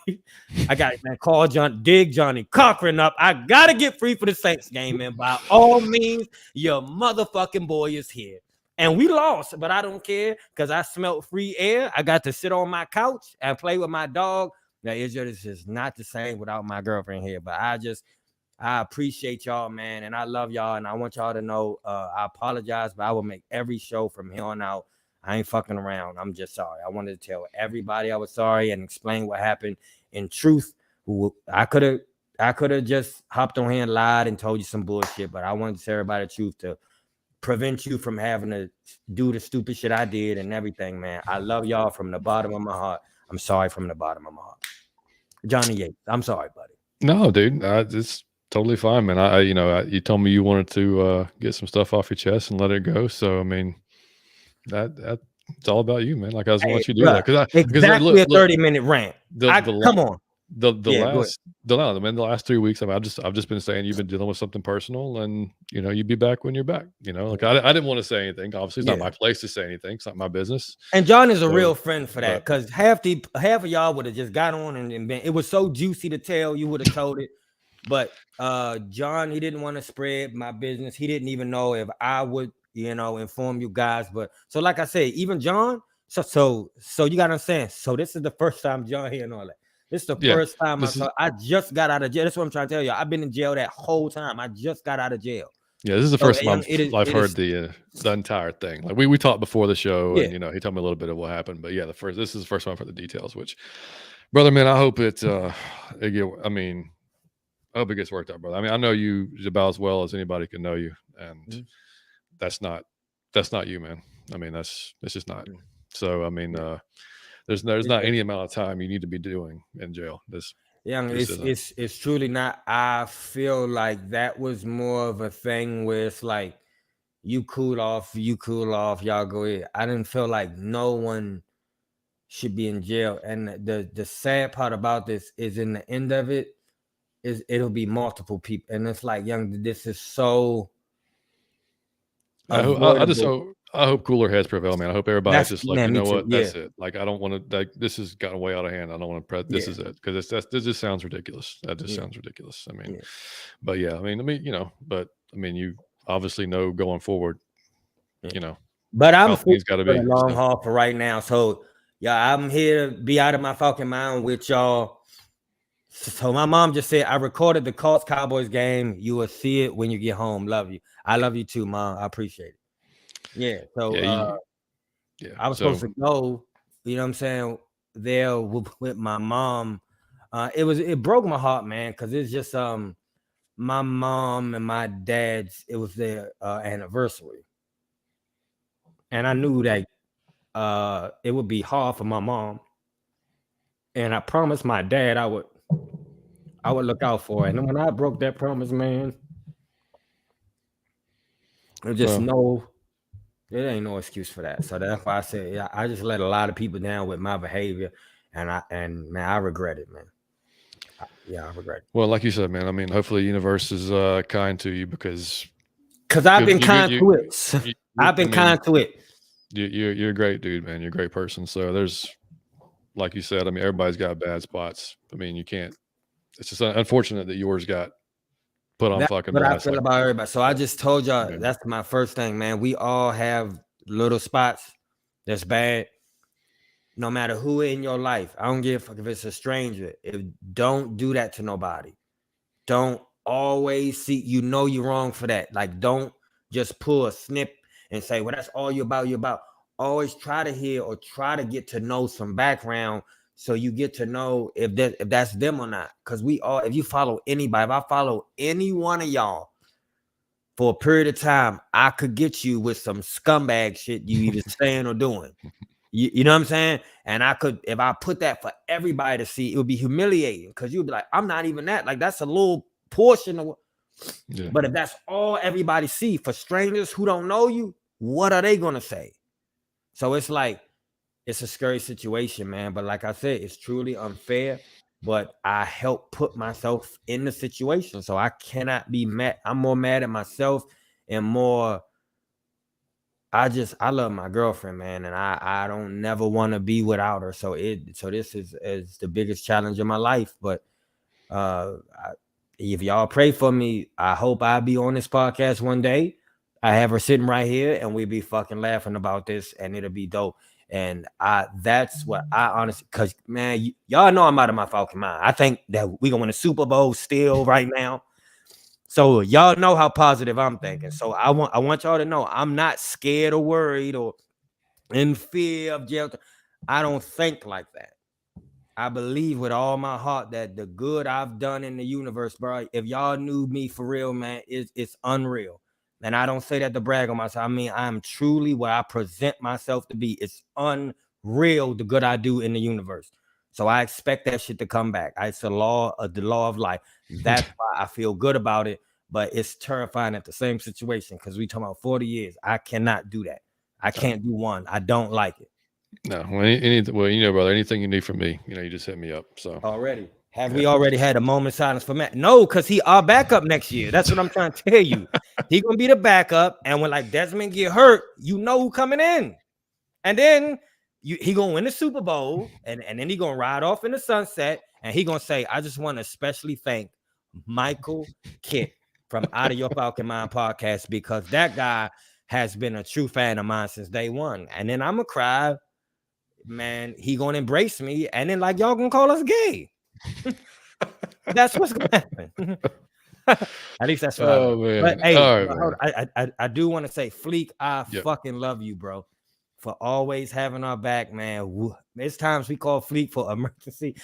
I got man, call dig Johnny Cochran up. I gotta get free for the Saints game, man. By all means, your motherfucking boy is here. And we lost, but I don't care, because I smelled free air. I got to sit on my couch and play with my dog. Now, it's just not the same without my girlfriend here. But I appreciate y'all, man, and I love y'all, and I want y'all to know I apologize, but I will make every show from here on out. I ain't fucking around. I'm just sorry. I wanted to tell everybody I was sorry and explain what happened. In truth, I could have just hopped on here and lied and told you some bullshit, but I wanted to tell everybody the truth to prevent you from having to do the stupid shit I did and everything, man. I love y'all from the bottom of my heart. I'm sorry from the bottom of my heart. Johnny Yates, I'm sorry, buddy. No, dude, it's totally fine, man. You told me you wanted to get some stuff off your chest and let it go. So, I mean, that it's all about you, man. Like, I just want you to do that, because exactly a 30-minute rant. Come on. The last 3 weeks, I've just been saying you've been dealing with something personal, and you'd be back when you're back. Like, I didn't want to say anything. Obviously, it's not my place to say anything. It's not my business. And John is a real friend for that, because half of y'all would have just got on and been. It was so juicy to tell. You would have told it, but John, he didn't want to spread my business. He didn't even know if I would, inform you guys. But so, like I said, even John. So you gotta understand. So this is the first time John hearing all that. This is the first time I just got out of jail. That's what I'm trying to tell you. I've been in jail that whole time. I just got out of jail. Yeah, this is the So, first time I've it heard is, the entire thing. Like we talked before the show, yeah. and he told me a little bit of what happened. But yeah, this is the first time for the details. Which, brother, man, I hope I mean, I hope it gets worked out, brother. I mean, I know you about as well as anybody can know you, and Mhm. that's not that's not you, man. I mean, that's just not. So I mean, Yeah. there's It's, not any amount of time you need to be doing in jail. yeah, This isn't. it's truly not. I feel like that was more of a thing where it's like you cool off, y'all go ahead. I didn't feel like no one should be in jail. And the sad part about this is in the end of it is it'll be multiple people. And it's like, young, this is so avoidable. I hope cooler heads prevail, man. I hope everybody's That's, just like, man, you me know too. what, Yeah. that's it. Like, I don't want to. Like, this has gotten way out of hand. I don't want to press. This Yeah. is it because this just sounds ridiculous. That just Yeah. sounds ridiculous. I mean, Yeah. but yeah, but I mean, you obviously know going forward, Yeah. you know But I'm how free things got to for the be. long So haul for right now. So yeah, I'm here to be out of my fucking mind with y'all. So my mom just said I recorded the Colts Cowboys game. You will see it when you get home. Love you. I love you too, Mom. I appreciate it. Yeah. So yeah, yeah. I was supposed So to go, you know what I'm saying, there with my mom. It broke my heart, man, because it's just my mom and my dad's, it was their anniversary. And I knew that it would be hard for my mom. And I promised my dad I would look out for it. And when I broke that promise, man, there's just well, no, there ain't no excuse for that. So that's why I said, yeah, I just let a lot of people down with my behavior, and man, I regret it, man. Yeah, I regret it. well, like you said, man. I mean, hopefully, the universe is kind to you because Cause I've been you kind you, to it. I've I been mean, kind to it. you're a great dude, man. You're a great person. So like you said, I mean, everybody's got bad spots. I mean, you can't. It's just unfortunate that yours got put on That's fucking what I blast. feel Like, about everybody. So I just told y'all yeah, that's my first thing, man. We all have little spots that's bad. No matter who in your life, I don't give a fuck if it's a stranger. Don't do that to nobody. Don't always see, you're wrong for that. Like, don't just pull a snip and say, well, that's all you're about. You're about. Always try to hear or try to get to know some background so you get to know if that's them or not. Because if you follow anybody, if I follow any one of y'all for a period of time, I could get you with some scumbag shit you either saying or doing. You know what I'm saying? And I could, if I put that for everybody to see, it would be humiliating because you'd be like, I'm not even that. Like, that's a little portion of. yeah. But if that's all everybody see, for strangers who don't know you, what are they gonna say? So it's like, it's a scary situation, man. But like I said, it's truly unfair. But I helped put myself in the situation, so I cannot be mad. I'm more mad at myself and more. I love my girlfriend, man, and I don't never want to be without her. So this is the biggest challenge of my life. But if y'all pray for me, I hope I'll be on this podcast one day. I have her sitting right here, and we be fucking laughing about this, and it'll be dope. And that's what I honestly, because man, y'all know I'm out of my fucking mind. I think that we gonna win a Super Bowl still right now. So y'all know how positive I'm thinking. So I want y'all to know I'm not scared or worried or in fear of jail. I don't think like that. I believe with all my heart that the good I've done in the universe, bro. If y'all knew me for real, man, it's unreal. And I don't say that to brag on myself. I mean, I'm truly what I present myself to be. It's unreal the good I do in the universe. So I expect that shit to come back. It's the law of life. That's why I feel good about it. But it's terrifying at the same situation because we talking about 40 years. I cannot do that. I can't do one. I don't like it. No, brother, anything you need from me, you just hit me up. So Already. Have yeah, we already had a moment of silence for Matt? No, because he our backup next year. That's what I'm trying to tell you. He gonna be the backup, and when like Desmond get hurt, you know who coming in. And then he gonna win the Super Bowl, and then he gonna ride off in the sunset, and he gonna say, I just want to especially thank Michael Kitt from Out of Your Falcon Mind podcast, because that guy has been a true fan of mine since day one. And then I'm gonna cry, man. He gonna embrace me, and then like y'all gonna call us gay. That's what's gonna happen. At least that's what I Oh love. But man. hey, All right, but hold man. on. I do want to say, Fleek, I Yep. fucking love you, bro, for always having our back, man. There's times we call Fleek for emergency.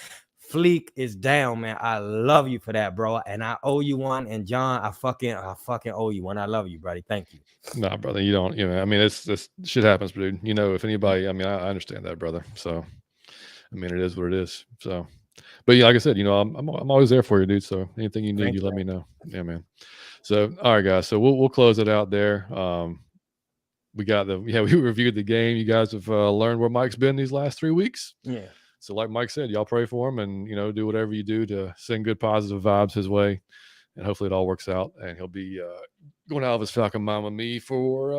Fleek is down, man. I love you for that, bro. And I owe you one. And John, I fucking owe you one. I love you, buddy. Thank you. Nah, brother, you don't. I mean, it's this shit happens, dude. If anybody, I mean, I understand that, brother. So, I mean, it is what it is. So, but yeah, like I said, I'm always there for you, dude. So anything you need, Thank you you, let me know. Yeah, man. So, all right, guys. So we'll close it out there. We reviewed the game. You guys have learned where Mike's been these last 3 weeks. Yeah. So, like Mike said, y'all pray for him and do whatever you do to send good positive vibes his way, and hopefully it all works out. And he'll be going out of his Falcon mind with me for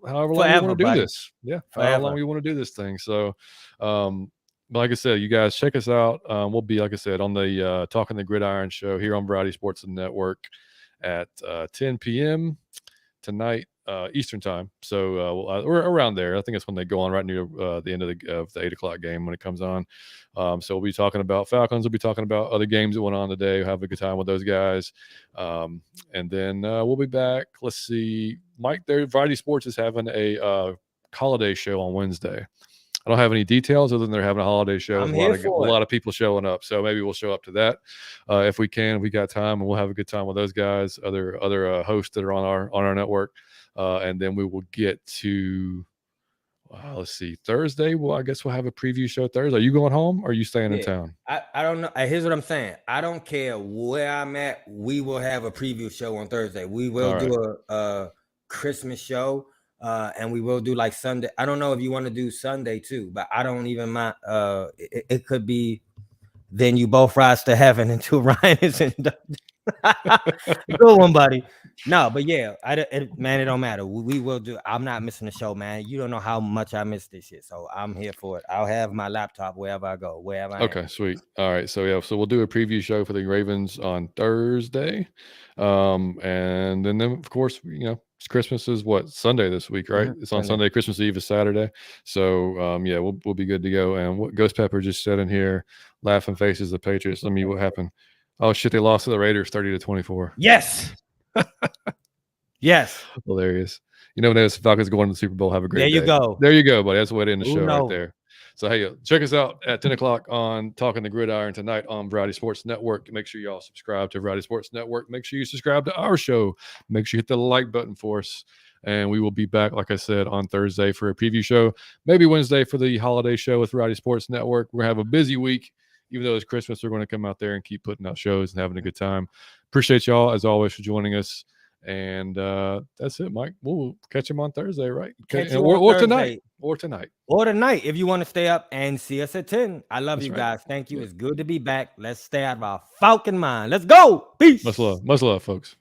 however long we Forever, want to do buddy. this. Yeah, however Forever. long we want to do this thing. So, but like I said, you guys check us out. We'll be, like I said, on the Talking the Gridiron show here on Variety Sports Network at 10 p.m. tonight Eastern time. So we're around there. I think it's when they go on right near the end of the 8 o'clock game when it comes on. So we'll be talking about Falcons. We'll be talking about other games that went on today. We'll have a good time with those guys. And then we'll be back. Let's see. Mike, there, Variety Sports is having a holiday show on Wednesday. I don't have any details other than they're having a holiday show with a lot of people showing up. So maybe we'll show up to that if we can. We got time, and we'll have a good time with those guys, other hosts that are on our network, and then we will get to. Let's see, Thursday. Well, I guess we'll have a preview show Thursday. Are you going home or are you staying in town? I don't know. Here's what I'm saying. I don't care where I'm at. We will have a preview show on Thursday. We will do a Christmas show. And we will do like Sunday. I don't know if you want to do Sunday too, but I don't even mind. It could be then you both rise to heaven until Ryan is inducted. Good one, buddy. No, but yeah, man, it don't matter. We will do. I'm not missing the show, man. You don't know how much I miss this shit, so I'm here for it. I'll have my laptop wherever I go, wherever I am. Okay, sweet. All right, so yeah, so we'll do a preview show for the Ravens on Thursday, and then of course, Christmas is what, Sunday this week, right? It's on Sunday. Christmas Eve is Saturday. So yeah, we'll be good to go. And what Ghost Pepper just said in here, laughing faces, the Patriots. Let me, what happened? Oh shit, they lost to the Raiders 30-24. Yes. Yes. Hilarious. There's Falcons going to the Super Bowl. Have a great day. There you go. There you go, buddy. That's the way to end the show right there. So, hey, check us out at 10 o'clock on Talking the Gridiron tonight on Variety Sports Network. Make sure y'all subscribe to Variety Sports Network. Make sure you subscribe to our show. Make sure you hit the like button for us. And we will be back, like I said, on Thursday for a preview show. Maybe Wednesday for the holiday show with Variety Sports Network. We're going to have a busy week. Even though it's Christmas, we're going to come out there and keep putting out shows and having a good time. Appreciate y'all, as always, for joining us. And that's it, Mike. We'll catch him on Thursday, right? Or tonight. Or tonight. If you want to stay up and see us at 10. I love you guys. Thank you. Yeah. It's good to be back. Let's stay out of our Falcon mind. Let's go. Peace. Much love, folks.